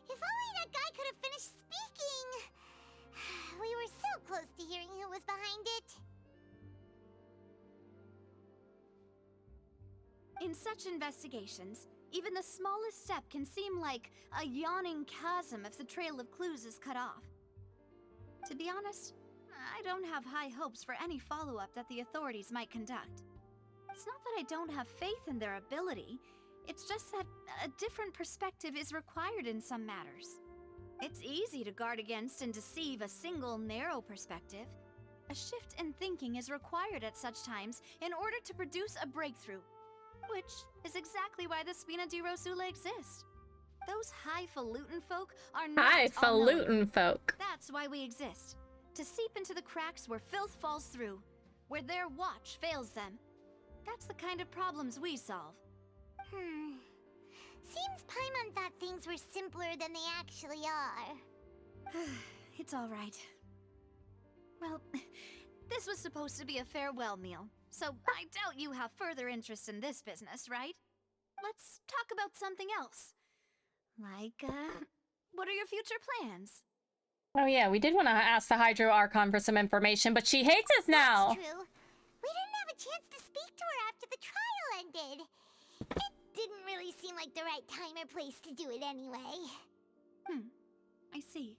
only that guy could have finished speaking. We were so close to hearing who was behind it. In such investigations, even the smallest step can seem like a yawning chasm if the trail of clues is cut off. To be honest, I don't have high hopes for any follow-up that the authorities might conduct. It's not that I don't have faith in their ability, it's just that a different perspective is required in some matters. It's easy to guard against and deceive a single narrow perspective. A shift in thinking is required at such times in order to produce a breakthrough. Which is exactly why the Spina di Rosula exist. Those highfalutin folk are not highfalutin folk. That's why we exist. To seep into the cracks where filth falls through, where their watch fails them. That's the kind of problems we solve. Seems Paimon thought things were simpler than they actually are. It's all right. Well, this was supposed to be a farewell meal, so I doubt you have further interest in this business, right? Let's talk about something else. Like, what are your future plans? Oh yeah, we did want to ask the Hydro Archon for some information, but she hates us now. That's true. We didn't have a chance to speak to her after the trial ended. It didn't really seem like the right time or place to do it anyway. I see.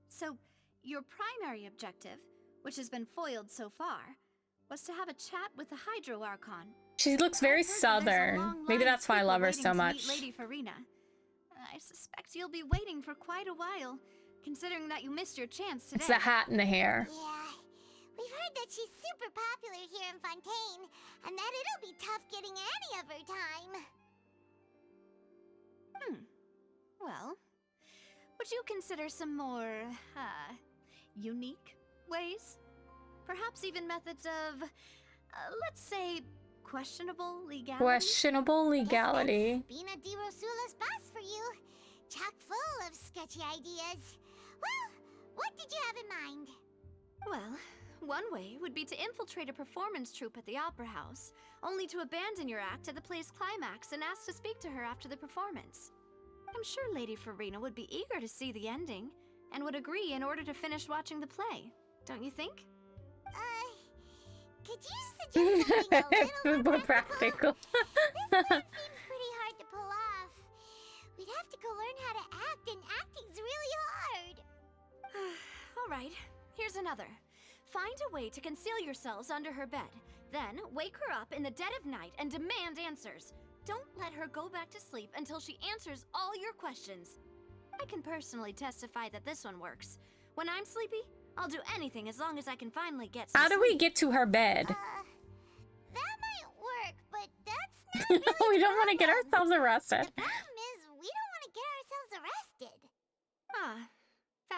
So, your primary objective, which has been foiled so far, was to have a chat with the Hydro Archon. She looks very southern. Maybe that's why I love her so much. Lady Farina. I suspect you'll be waiting for quite a while, considering that you missed your chance today. It's the hat and the hair. Yeah. We've heard that she's super popular here in Fontaine, and that it'll be tough getting any of her time. Well, would you consider some more, unique ways? Perhaps even methods of, let's say, questionable legality? Questionable legality. Spina di Rosula's boss for you. Chock full of sketchy ideas. Well, what did you have in mind? Well, one way would be to infiltrate a performance troupe at the Opera House, only to abandon your act at the play's climax and ask to speak to her after the performance. I'm sure Lady Farina would be eager to see the ending, and would agree in order to finish watching the play, don't you think? Could you suggest something a little more practical? This plan seems pretty hard to pull off. We'd have to go learn how to act, and acting's really hard. All right, here's another. Find a way to conceal yourselves under her bed. Then, wake her up in the dead of night and demand answers. Don't let her go back to sleep until she answers all your questions. I can personally testify that this one works. When I'm sleepy, I'll do anything as long as I can finally get some How do we get to her bed? That might work, but that's not really We don't want to get ourselves arrested. The problem is, we don't want to get ourselves arrested.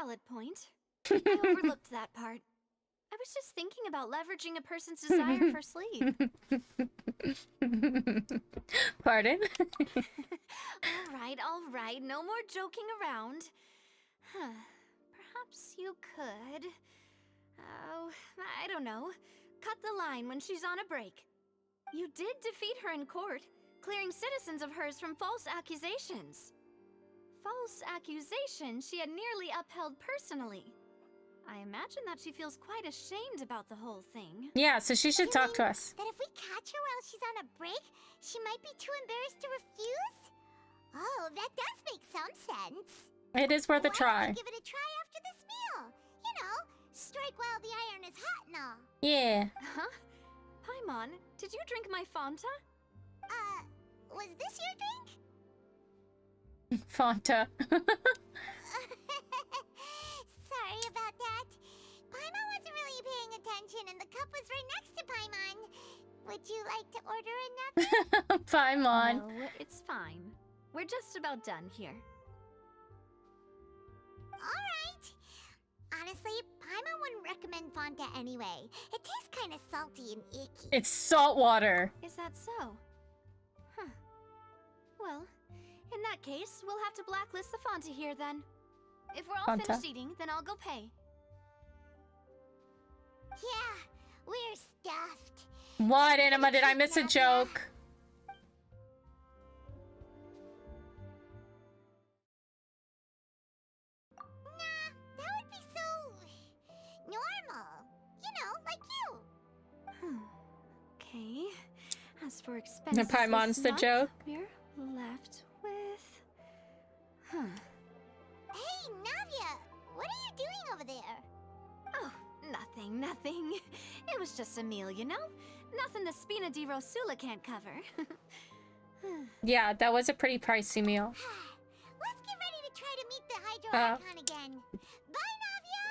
valid point. I overlooked that part. I was just thinking about leveraging a person's desire for sleep. Pardon? All right, no more joking around. Perhaps you could... Oh, I don't know. Cut the line when she's on a break. You did defeat her in court, clearing citizens of hers from false accusations. False accusations she had nearly upheld personally. I imagine that she feels quite ashamed about the whole thing. Yeah, so she should talk to us. That if we catch her while she's on a break, she might be too embarrassed to refuse? Oh, that does make some sense. It is worth a try. Why don't we give it a try after this meal? You know, strike while the iron is hot and all. Yeah. Huh? Paimon, did you drink my Fanta? Was this your drink? Fanta. Sorry about that. Paimon wasn't really paying attention and the cup was right next to Paimon. Would you like to order another? Paimon. No, it's fine. We're just about done here. Alright. Honestly, Paimon wouldn't recommend Fanta anyway. It tastes kind of salty and icky. It's salt water. Is that so? Huh. Well, in that case, we'll have to blacklist the Fanta here then. If we're all finished eating, then I'll go pay. Yeah, we're stuffed. What, Anima? Did I miss a joke? Nah, that would be so... normal. You know, like you. Okay. As for expenses The Paimon's this the month, joke. we're left with... Hey, Navia, what are you doing over there? Oh, nothing. It was just a meal, you know? Nothing the Spina di Rosula can't cover. Yeah, that was a pretty pricey meal. Let's get ready to try to meet the Hydro Archon again. Bye, Navia!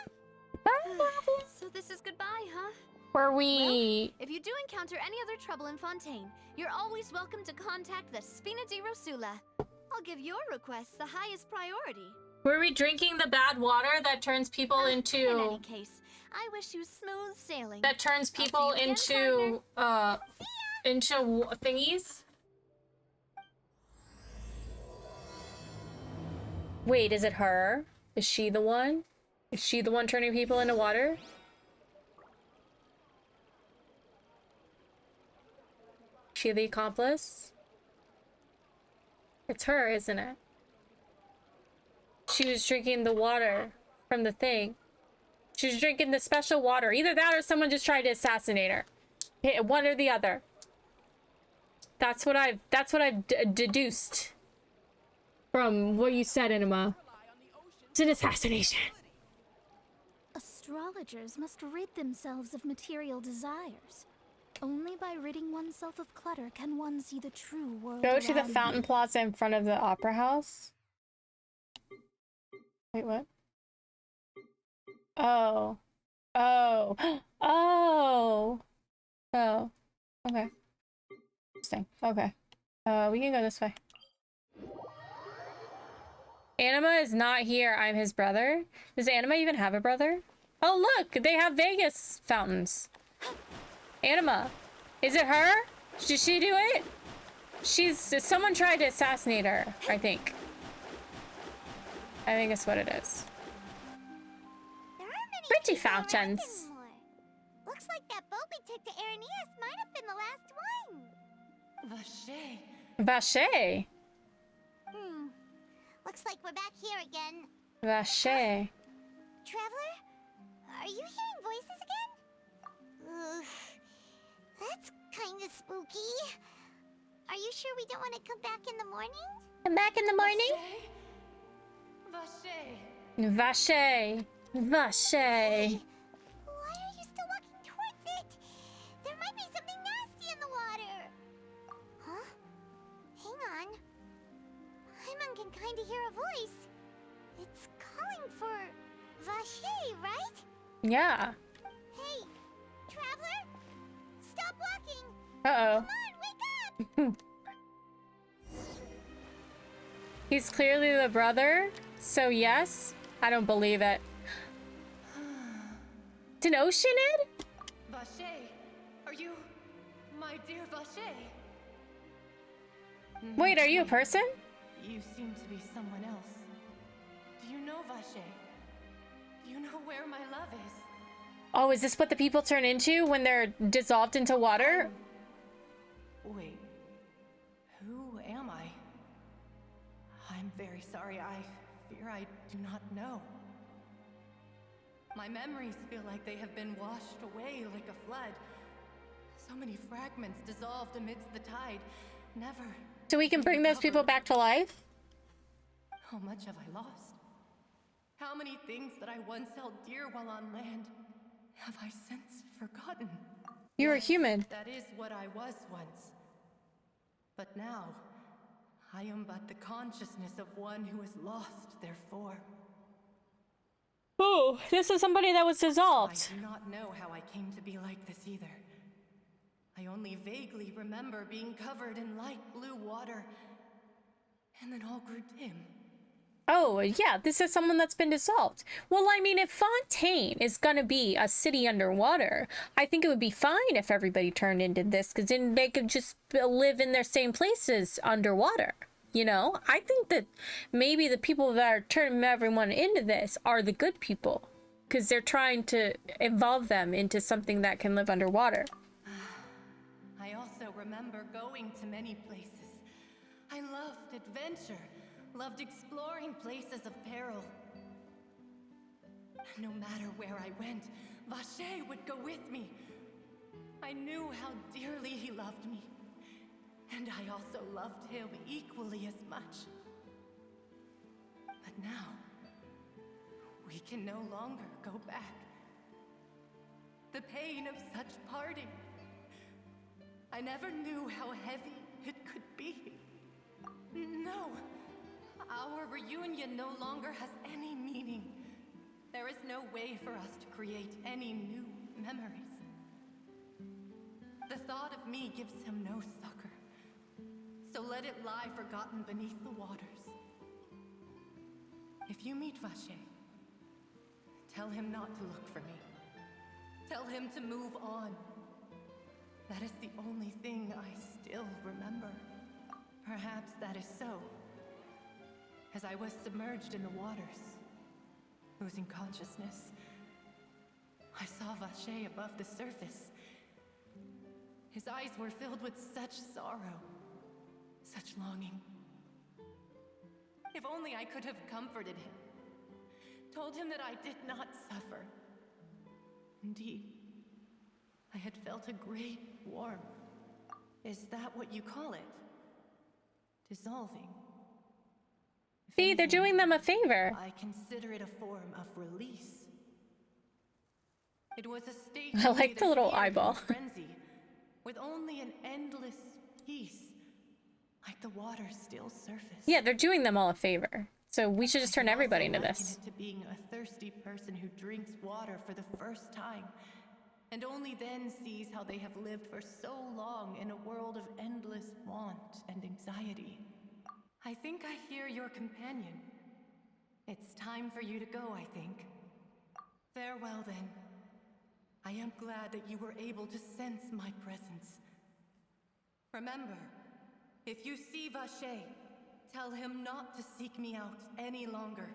Bye, Navia! So this is goodbye, huh? Were we... Well, if you do encounter any other trouble in Fontaine, you're always welcome to contact the Spina di Rosula. I'll give your requests the highest priority. Were we drinking the bad water that turns people into... In any case, I wish you smooth sailing. That turns people into thingies? Wait, is it her? Is she the one? Is she the one turning people into water? She the accomplice? It's her, isn't it? She was drinking the water from the thing. She was drinking the special water. Either that or someone just tried to assassinate her. One or the other. That's what I've deduced from what you said, Anima. It's an assassination. Astrologers must rid themselves of material desires. Only by ridding oneself of clutter can one see the true world. Go to the around fountain you. plaza in front of the opera house. Wait, what? Oh. Oh. Oh. Oh. Okay. Interesting. Okay. We can go this way. Anima is not here. I'm his brother. Does Anima even have a brother? Oh, look! They have Vegas fountains. Anima. Is it her? Did she do it? Someone tried to assassinate her, I think. I think that's what it is. Pretty fountains. Looks like that boat we took to Araneas might have been the last one. Vache. Looks like we're back here again. Vache. Traveler? Are you hearing voices again? That's kind of spooky. Are you sure we don't want to come back in the morning? Come back in the morning? Vache. Vache. Why are you still walking towards it? There might be something nasty in the water. Huh? Hang on. Paimon can kind of hear a voice. It's calling for Vache, right? Yeah. Hey, traveler! Stop walking! Uh-oh. Come on, wake up! He's clearly the brother, so yes. I don't believe it. It's an Oceanid? Vache, are you my dear Vache? Wait, are you a person? You seem to be someone else. Do you know Vache? Do you know where my love is? Oh, is this what the people turn into when they're dissolved into water? Wait, who am I? I'm very sorry. I fear I do not know. My memories feel like they have been washed away like a flood. So many fragments dissolved amidst the tide. Never. So we can bring those people back to life? How much have I lost? How many things that I once held dear while on land have I since forgotten? You're a human. That is what I was once. But now, I am but the consciousness of one who is lost their form. Oh, this is somebody that was dissolved. I do not know how I came to be like this either. I only vaguely remember being covered in light blue water, and then all grew dim. Oh, yeah, this is someone that's been dissolved. Well, I mean, if Fontaine is gonna be a city underwater, I think it would be fine if everybody turned into this, because then they could just live in their same places underwater. You know, I think that maybe the people that are turning everyone into this are the good people, because they're trying to evolve them into something that can live underwater. I also remember going to many places. I loved adventure, loved exploring places of peril. No matter where I went, Vache would go with me. I knew how dearly he loved me. And I also loved him equally as much. But now, we can no longer go back. The pain of such parting. I never knew how heavy it could be. No, our reunion no longer has any meaning. There is no way for us to create any new memories. The thought of me gives him no succor. So let it lie forgotten beneath the waters. If you meet Vache, tell him not to look for me. Tell him to move on. That is the only thing I still remember. Perhaps that is so. As I was submerged in the waters, losing consciousness, I saw Vache above the surface. His eyes were filled with such sorrow. Such longing. If only I could have comforted him. Told him that I did not suffer. Indeed, I had felt a great warmth. Is that what you call it? Dissolving? See, they're doing them a favor. I consider it a form of release. It was a state I like the little eyeball. frenzy, with only an endless peace. Like the water's still surface. Yeah, they're doing them all a favor. So we should just turn everybody into liken this. it to being a thirsty person who drinks water for the first time, and only then sees how they have lived for so long in a world of endless want and anxiety. I think I hear your companion. It's time for you to go, I think. Farewell, then. I am glad that you were able to sense my presence. Remember, if you see Vache, tell him not to seek me out any longer.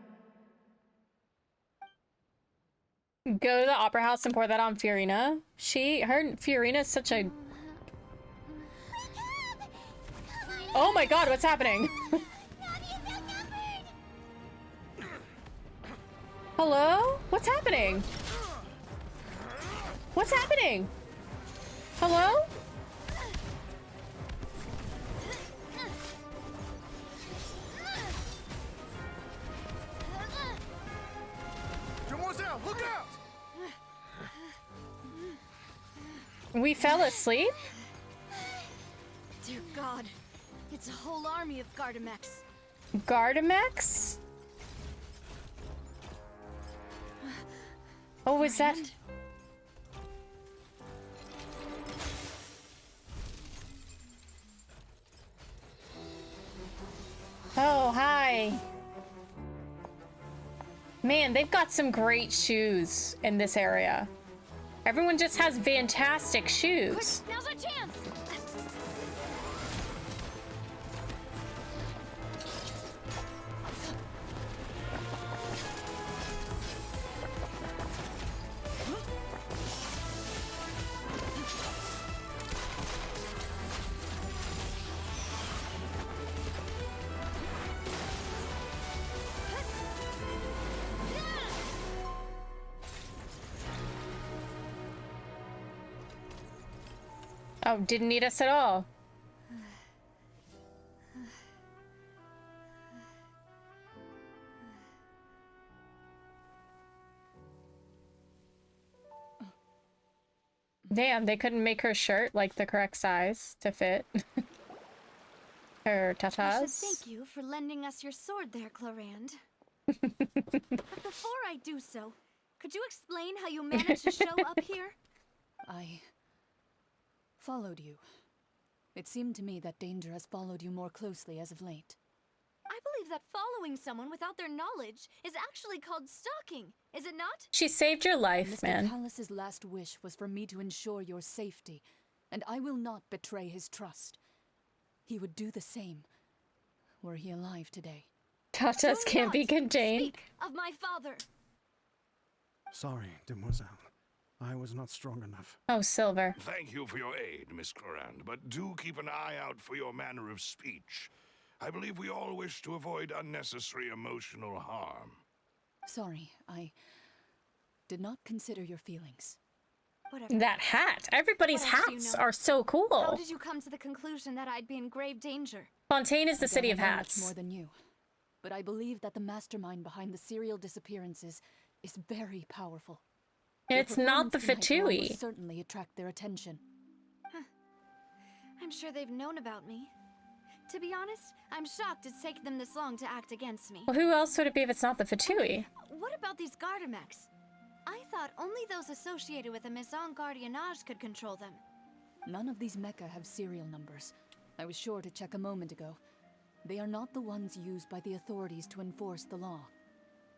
Go to the opera house and pour that on Fiorina. Fiorina is such a... Oh my god, what's happening? Hello? What's happening? What's happening? Hello? Demoiselle, look out! We fell asleep? Dear God, it's a whole army of Gardamex. Gardamex? Oh, is that... Oh, hi. Man, they've got some great shoes in this area. Everyone just has fantastic shoes. Quick, now's our chance! Oh, didn't need us at all. Damn, they couldn't make her shirt like the correct size to fit her I should tatas. thank you for lending us your sword there, Clorand. But before I do so, could you explain how you managed to show up here? I followed you. It seemed to me that danger has followed you more closely as of late. I believe that following someone without their knowledge is actually called stalking, is it not? She saved your life, Mr. man. Callus's last wish was for me to ensure your safety, and I will not betray his trust. He would do the same, were he alive today. Tatas can't be contained. Speak of my father. Sorry, demoiselle. I was not strong enough. Oh, Silver. Thank you for your aid, Miss Clorand, but do keep an eye out for your manner of speech. I believe we all wish to avoid unnecessary emotional harm. Sorry, I did not consider your feelings. Whatever. That hat. Everybody's What else do you hats know? are so cool. How did you come to the conclusion that I'd be in grave danger? Fontaine is the I city don't of know much hats. more than you, but I believe that the mastermind behind the serial disappearances is very powerful. And Your it's not the performance tonight will Fatui. almost certainly attract their attention. I'm sure they've known about me. To be honest, I'm shocked it's taken them this long to act against me. Well, who else would it be if it's not the Fatui? What about these Gardamex? I thought only those associated with the Maison Gardiennage could control them. None of these mecha have serial numbers. I was sure to check a moment ago. They are not the ones used by the authorities to enforce the law.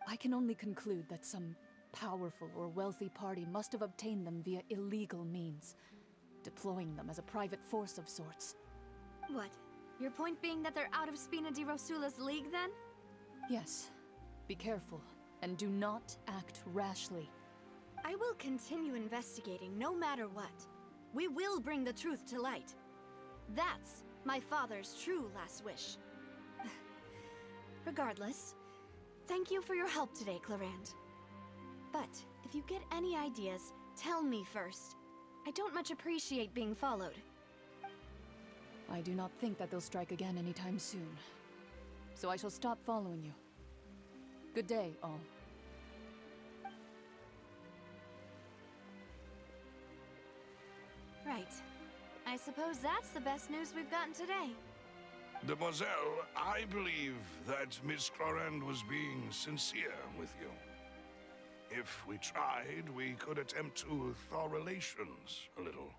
I can only conclude that some powerful or wealthy party must have obtained them via illegal means, deploying them as a private force of sorts. What? Your point being that they're out of Spina di Rosula's league, then? Yes. Be careful, and do not act rashly. I will continue investigating no matter what. We will bring the truth to light. That's my father's true last wish. Regardless, thank you for your help today, Clorand. But if you get any ideas, tell me first. I don't much appreciate being followed. I do not think that they'll strike again anytime soon. So I shall stop following you. Good day, all. Right. I suppose that's the best news we've gotten today. Demoiselle, I believe that Miss Clorand was being sincere with you. If we tried, we could attempt to thaw relations a little.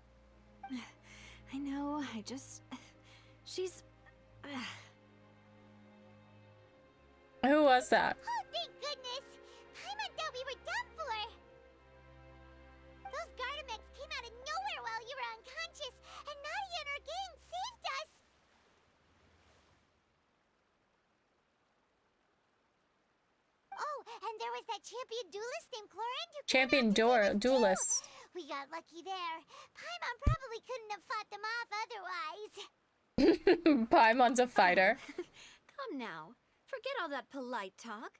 I know, she's... Who was that? Oh, thank goodness! Paimon thought we were done for! Those Gardamex came out of nowhere while you were unconscious, and Nadia and her gang saved us! Oh, and there was that champion duelist named Clorand who Champion duelist. We got lucky there. Paimon probably couldn't have fought them off otherwise. Paimon's a fighter. Come now. Forget all that polite talk.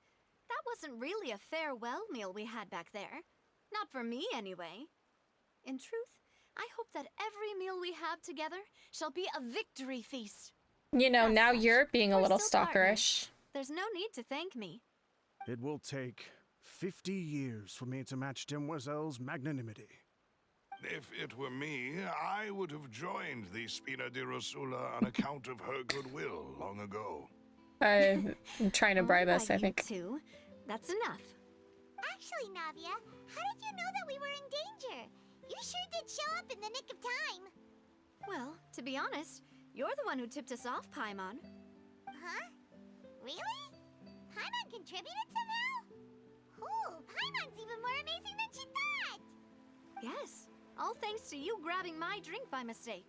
That wasn't really a farewell meal we had back there. Not for me, anyway. In truth, I hope that every meal we have together shall be a victory feast. You know, now you're being a We're little still partners. stalkerish. There's no need to thank me. It will take 50 years for me to match Demoiselle's magnanimity. If it were me, I would have joined the Spina di Rosula on account of her goodwill long ago. I'm trying to bribe us, I You think. two. That's enough. Actually, Navia, how did you know that we were in danger? You sure did show up in the nick of time. Well, to be honest, you're the one who tipped us off, Paimon. Huh? Really? Paimon contributed somehow? Oh, Paimon's even more amazing than she thought! Yes, all thanks to you grabbing my drink by mistake.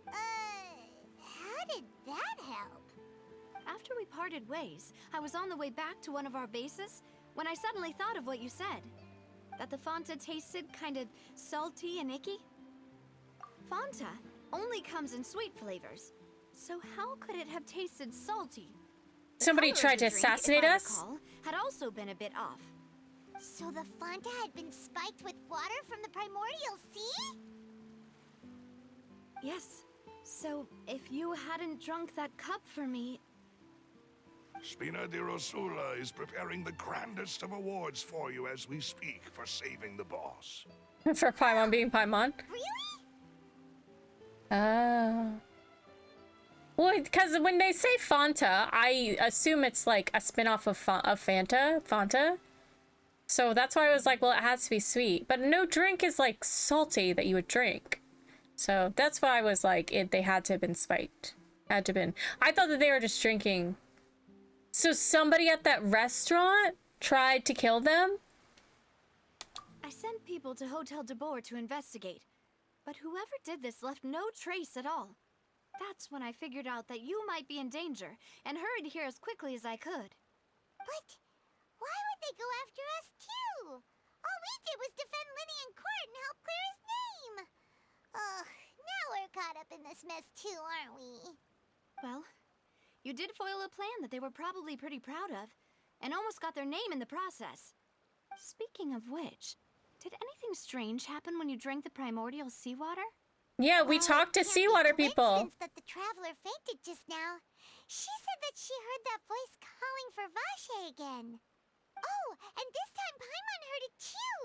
How did that help? After we parted ways, I was on the way back to one of our bases when I suddenly thought of what you said. That the Fanta tasted kind of salty and icky. Fanta only comes in sweet flavors, so how could it have tasted salty? Somebody tried to assassinate us? Had also been a bit off. So the Fanta had been spiked with water from the primordial sea? Yes. So if you hadn't drunk that cup for me... Spina di Rosula is preparing the grandest of awards for you as we speak for saving the boss. For Paimon being Paimon? Really? Well, because when they say Fanta, I assume it's like a spin-off of Fanta. So that's why I was like, well, it has to be sweet. But no drink is like salty that you would drink. So that's why I was like, they had to have been spiked. Had to have been. I thought that they were just drinking. So somebody at that restaurant tried to kill them? I sent people to Hotel de Boer to investigate. But whoever did this left no trace at all. That's when I figured out that you might be in danger and hurried here as quickly as I could. But why would they go after us too? All we did was defend Linny in court and help clear his name. Ugh, now we're caught up in this mess too, aren't we? Well, you did foil a plan that they were probably pretty proud of, and almost got their name in the process. Speaking of which, did anything strange happen when you drank the primordial seawater? Yeah, we talked to seawater people. That the traveler fainted just now. She said that she heard that voice calling for Vache again. Oh, and this time Paimon heard it too,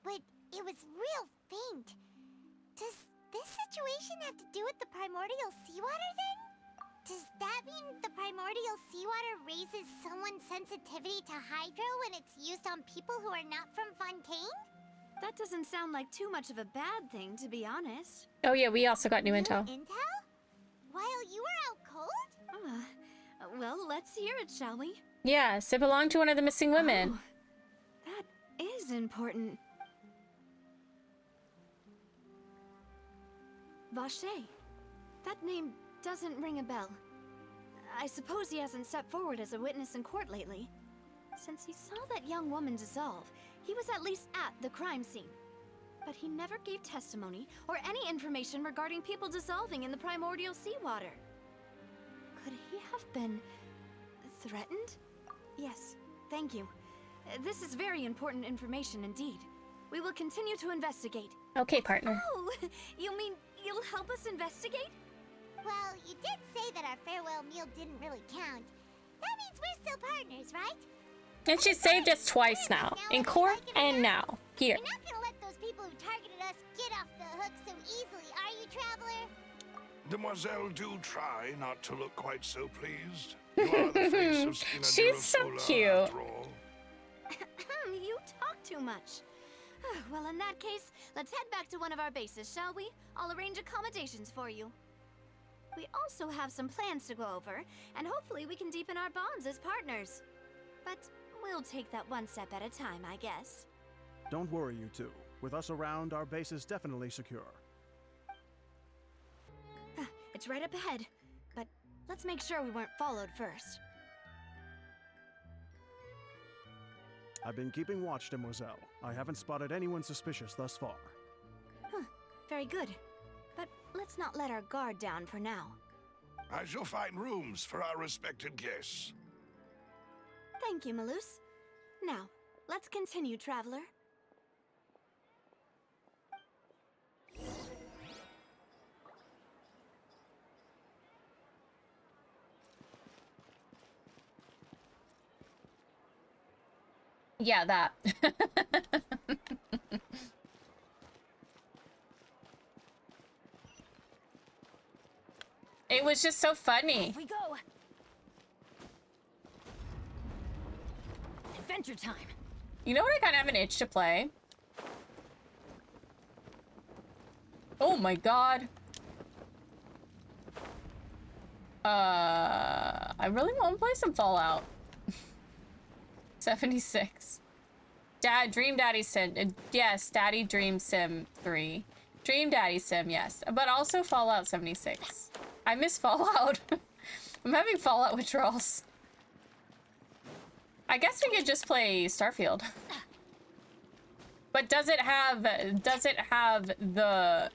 but it was real faint. Does this situation have to do with the primordial seawater then? Does that mean the primordial seawater raises someone's sensitivity to hydro when it's used on people who are not from Fontaine? That doesn't sound like too much of a bad thing, to be honest. Oh yeah, we also got new intel. Intel? While you were out cold? Well, let's hear it, shall we? Yes, it belonged to one of the missing women. Oh, that is important. Vache. That name doesn't ring a bell. I suppose he hasn't stepped forward as a witness in court lately. Since he saw that young woman dissolve, he was at least at the crime scene. But he never gave testimony or any information regarding people dissolving in the primordial seawater. Could he have been threatened? Yes, thank you. This is very important information indeed. We will continue to investigate. Okay, partner. Oh, you mean you'll help us investigate? Well, you did say that our farewell meal didn't really count. That means we're still partners, right? And she saved us twice now. In court and now. Here. You're not gonna let those people who targeted us get off the hook so easily, are you, Traveler? Demoiselle, do try not to look quite so pleased. You are the face of Spina di She's so Rosula, cute. after all. You talk too much. Well, in that case, let's head back to one of our bases, shall we? I'll arrange accommodations for you. We also have some plans to go over, and hopefully we can deepen our bonds as partners. But we'll take that one step at a time, I guess. Don't worry, you two. With us around, our base is definitely secure. It's right up ahead, but let's make sure we weren't followed first. I've been keeping watch, Demoiselle. I haven't spotted anyone suspicious thus far. Very good. But let's not let our guard down for now. I shall find rooms for our respected guests. Thank you, Malus. Now, let's continue, Traveler. Yeah, that. It was just so funny. Off we go. Adventure time. You know what I kind of have an itch to play? Oh my god. I really want to play some Fallout. 76. Dream Daddy Sim. Yes, Daddy Dream Sim 3. Dream Daddy Sim, yes. But also Fallout 76. I miss Fallout. I'm having Fallout withdrawals. I guess we could just play Starfield. But does it have the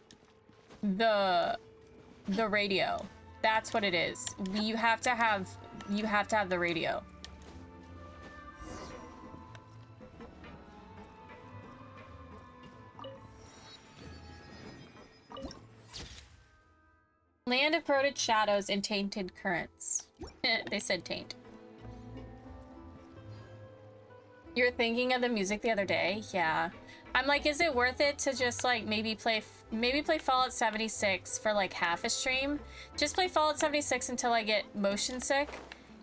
radio? That's what it is. You have to have the radio. Land of corroded shadows and tainted currents. They said taint. You were thinking of the music the other day? Yeah. I'm like, is it worth it to just like maybe play Fallout 76 for like half a stream? Just play Fallout 76 until I get motion sick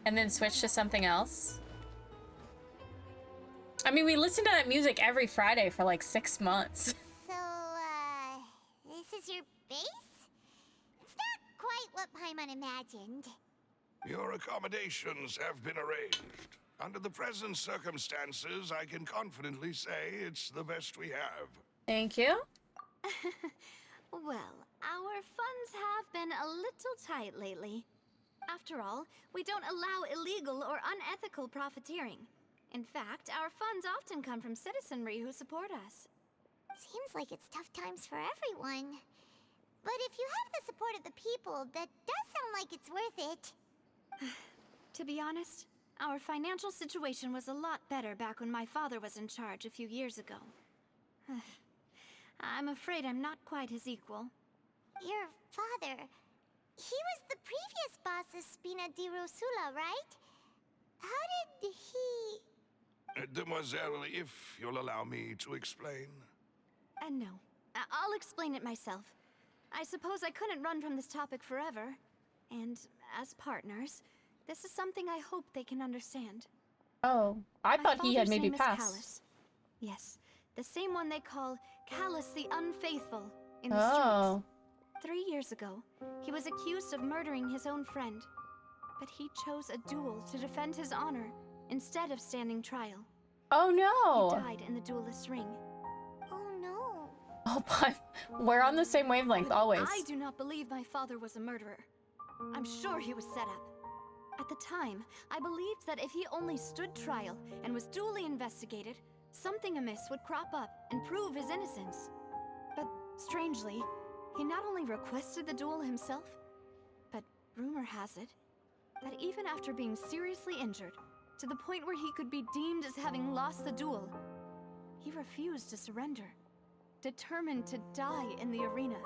and then switch to something else? I mean, we listened to that music every Friday for like 6 months. So, this is your base? It's not quite what Paimon imagined. Your accommodations have been arranged. Under the present circumstances, I can confidently say it's the best we have. Thank you. Well, our funds have been a little tight lately. After all, we don't allow illegal or unethical profiteering. In fact, our funds often come from citizenry who support us. Seems like it's tough times for everyone. But if you have the support of the people, that does sound like it's worth it. To be honest, our financial situation was a lot better back when my father was in charge a few years ago. I'm afraid I'm not quite his equal. Your father... he was the previous boss of Spina di Rosula, right? How did he... Demoiselle, if you'll allow me to explain. No. I'll explain it myself. I suppose I couldn't run from this topic forever. And as partners, this is something I hope they can understand. Oh, I thought he had maybe passed. Callus. Yes, the same one they call Callus the Unfaithful in the streets. 3 years ago, he was accused of murdering his own friend. But he chose a duel to defend his honor instead of standing trial. Oh no! He died in the duelist's ring. Oh no. Oh, but we're on the same wavelength, always. I do not believe my father was a murderer. I'm sure he was set up. At the time, I believed that if he only stood trial and was duly investigated, something amiss would crop up and prove his innocence. But strangely, he not only requested the duel himself, but rumor has it that even after being seriously injured, to the point where he could be deemed as having lost the duel, he refused to surrender, determined to die in the arena.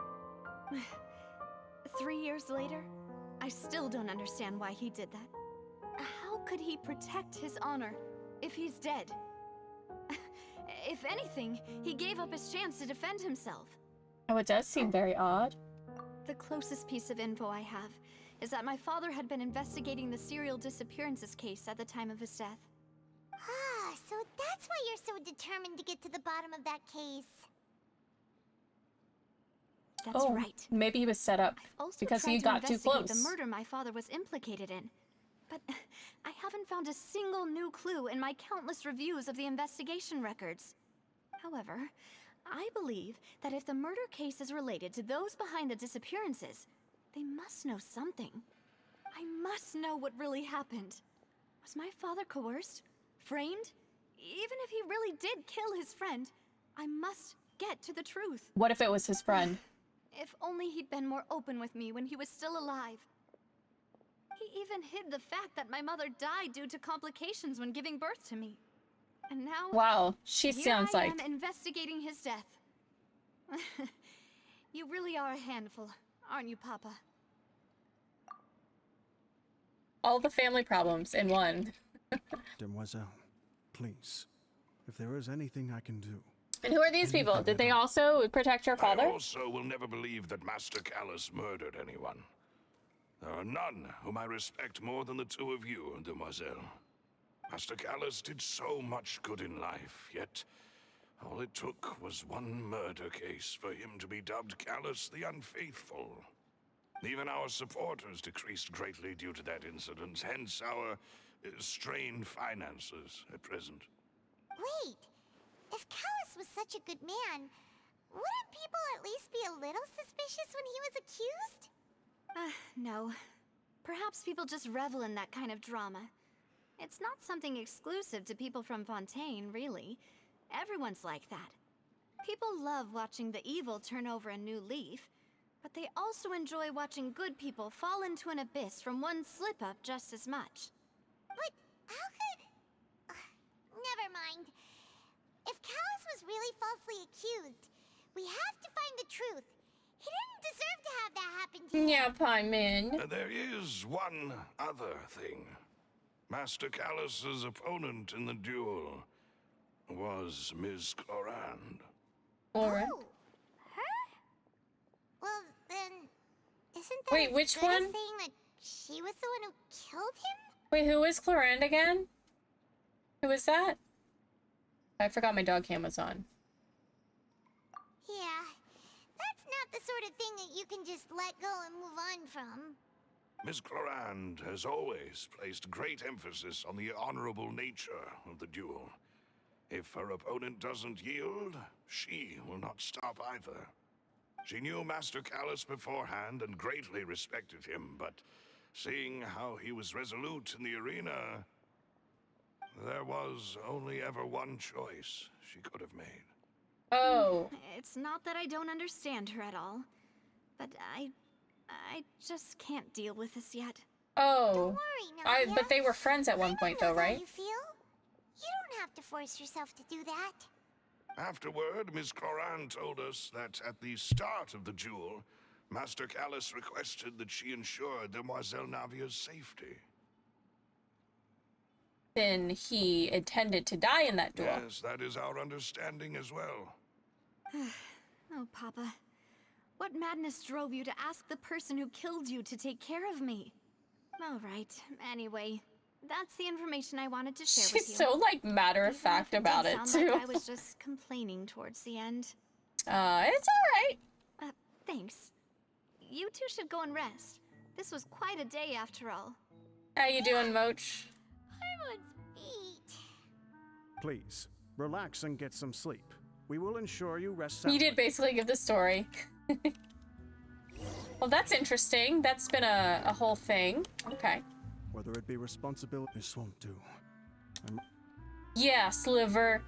3 years later, I still don't understand why he did that. How could he protect his honor if he's dead? If anything, he gave up his chance to defend himself. Oh, it does seem very odd. The closest piece of info I have is that my father had been investigating the serial disappearances case at the time of his death. Ah, so that's why you're so determined to get to the bottom of that case. That's right. Maybe he was set up because he got too close. The murder my father was implicated in. But I haven't found a single new clue in my countless reviews of the investigation records. However, I believe that if the murder case is related to those behind the disappearances, they must know something. I must know what really happened. Was my father coerced? Framed? Even if he really did kill his friend, I must get to the truth. What if it was his friend? If only he'd been more open with me when he was still alive. He even hid the fact that my mother died due to complications when giving birth to me. And now... Wow, she sounds like... I am investigating his death. You really are a handful, aren't you, Papa? All the family problems in one. Demoiselle, please, if there is anything I can do... And who are these people? Did they also protect your father? I also will never believe that Master Callus murdered anyone. There are none whom I respect more than the two of you, Demoiselle. Master Callus did so much good in life, yet all it took was one murder case for him to be dubbed Callus the Unfaithful. Even our supporters decreased greatly due to that incident, hence our strained finances at present. Wait, If Callus was such a good man, wouldn't people at least be a little suspicious when he was accused? No. Perhaps people just revel in that kind of drama. It's not something exclusive to people from Fontaine, really. Everyone's like that. People love watching the evil turn over a new leaf, but they also enjoy watching good people fall into an abyss from one slip-up just as much. But how could... never mind. If Callus was really falsely accused, we have to find the truth. He didn't deserve to have that happen to him. Yeah, Paimon. There is one other thing. Master Callus's opponent in the duel was Ms. Clorand. Alright. Oh, her? Well, then, isn't that Wait, as which good as one? saying that she was the one who killed him? Wait, who is Clorand again? Who is that? I forgot my dog cam was on. Yeah, that's not the sort of thing that you can just let go and move on from. Ms. Clorand has always placed great emphasis on the honorable nature of the duel. If her opponent doesn't yield, she will not stop either. She knew Master Callus beforehand and greatly respected him, but seeing how he was resolute in the arena, there was only ever one choice she could have made. Oh. It's not that I don't understand her at all, but I just can't deal with this yet. Oh. Don't worry, Nadia. But they were friends at one point, though, How right? you feel? You don't have to force yourself to do that. Afterward, Ms. Clorand told us that at the start of the duel, Master Callus requested that she ensure Demoiselle Navia's safety. Then he intended to die in that duel. Yes, that is our understanding as well. Oh, Papa. What madness drove you to ask the person who killed you to take care of me? All right. Anyway, that's the information I wanted to share with you. She's so, like, matter-of-fact about it, Sound too. like I was just complaining towards the end. It's alright. Thanks. You two should go and rest. This was quite a day after all. How you doing, Moch? Please, relax and get some sleep. We will ensure you rest You soundly. did basically give the story. Well, that's interesting. That's been a whole thing. Okay. Whether it be responsibility, this won't do. Yeah, Silver.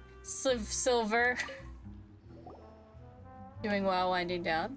Doing well, winding down.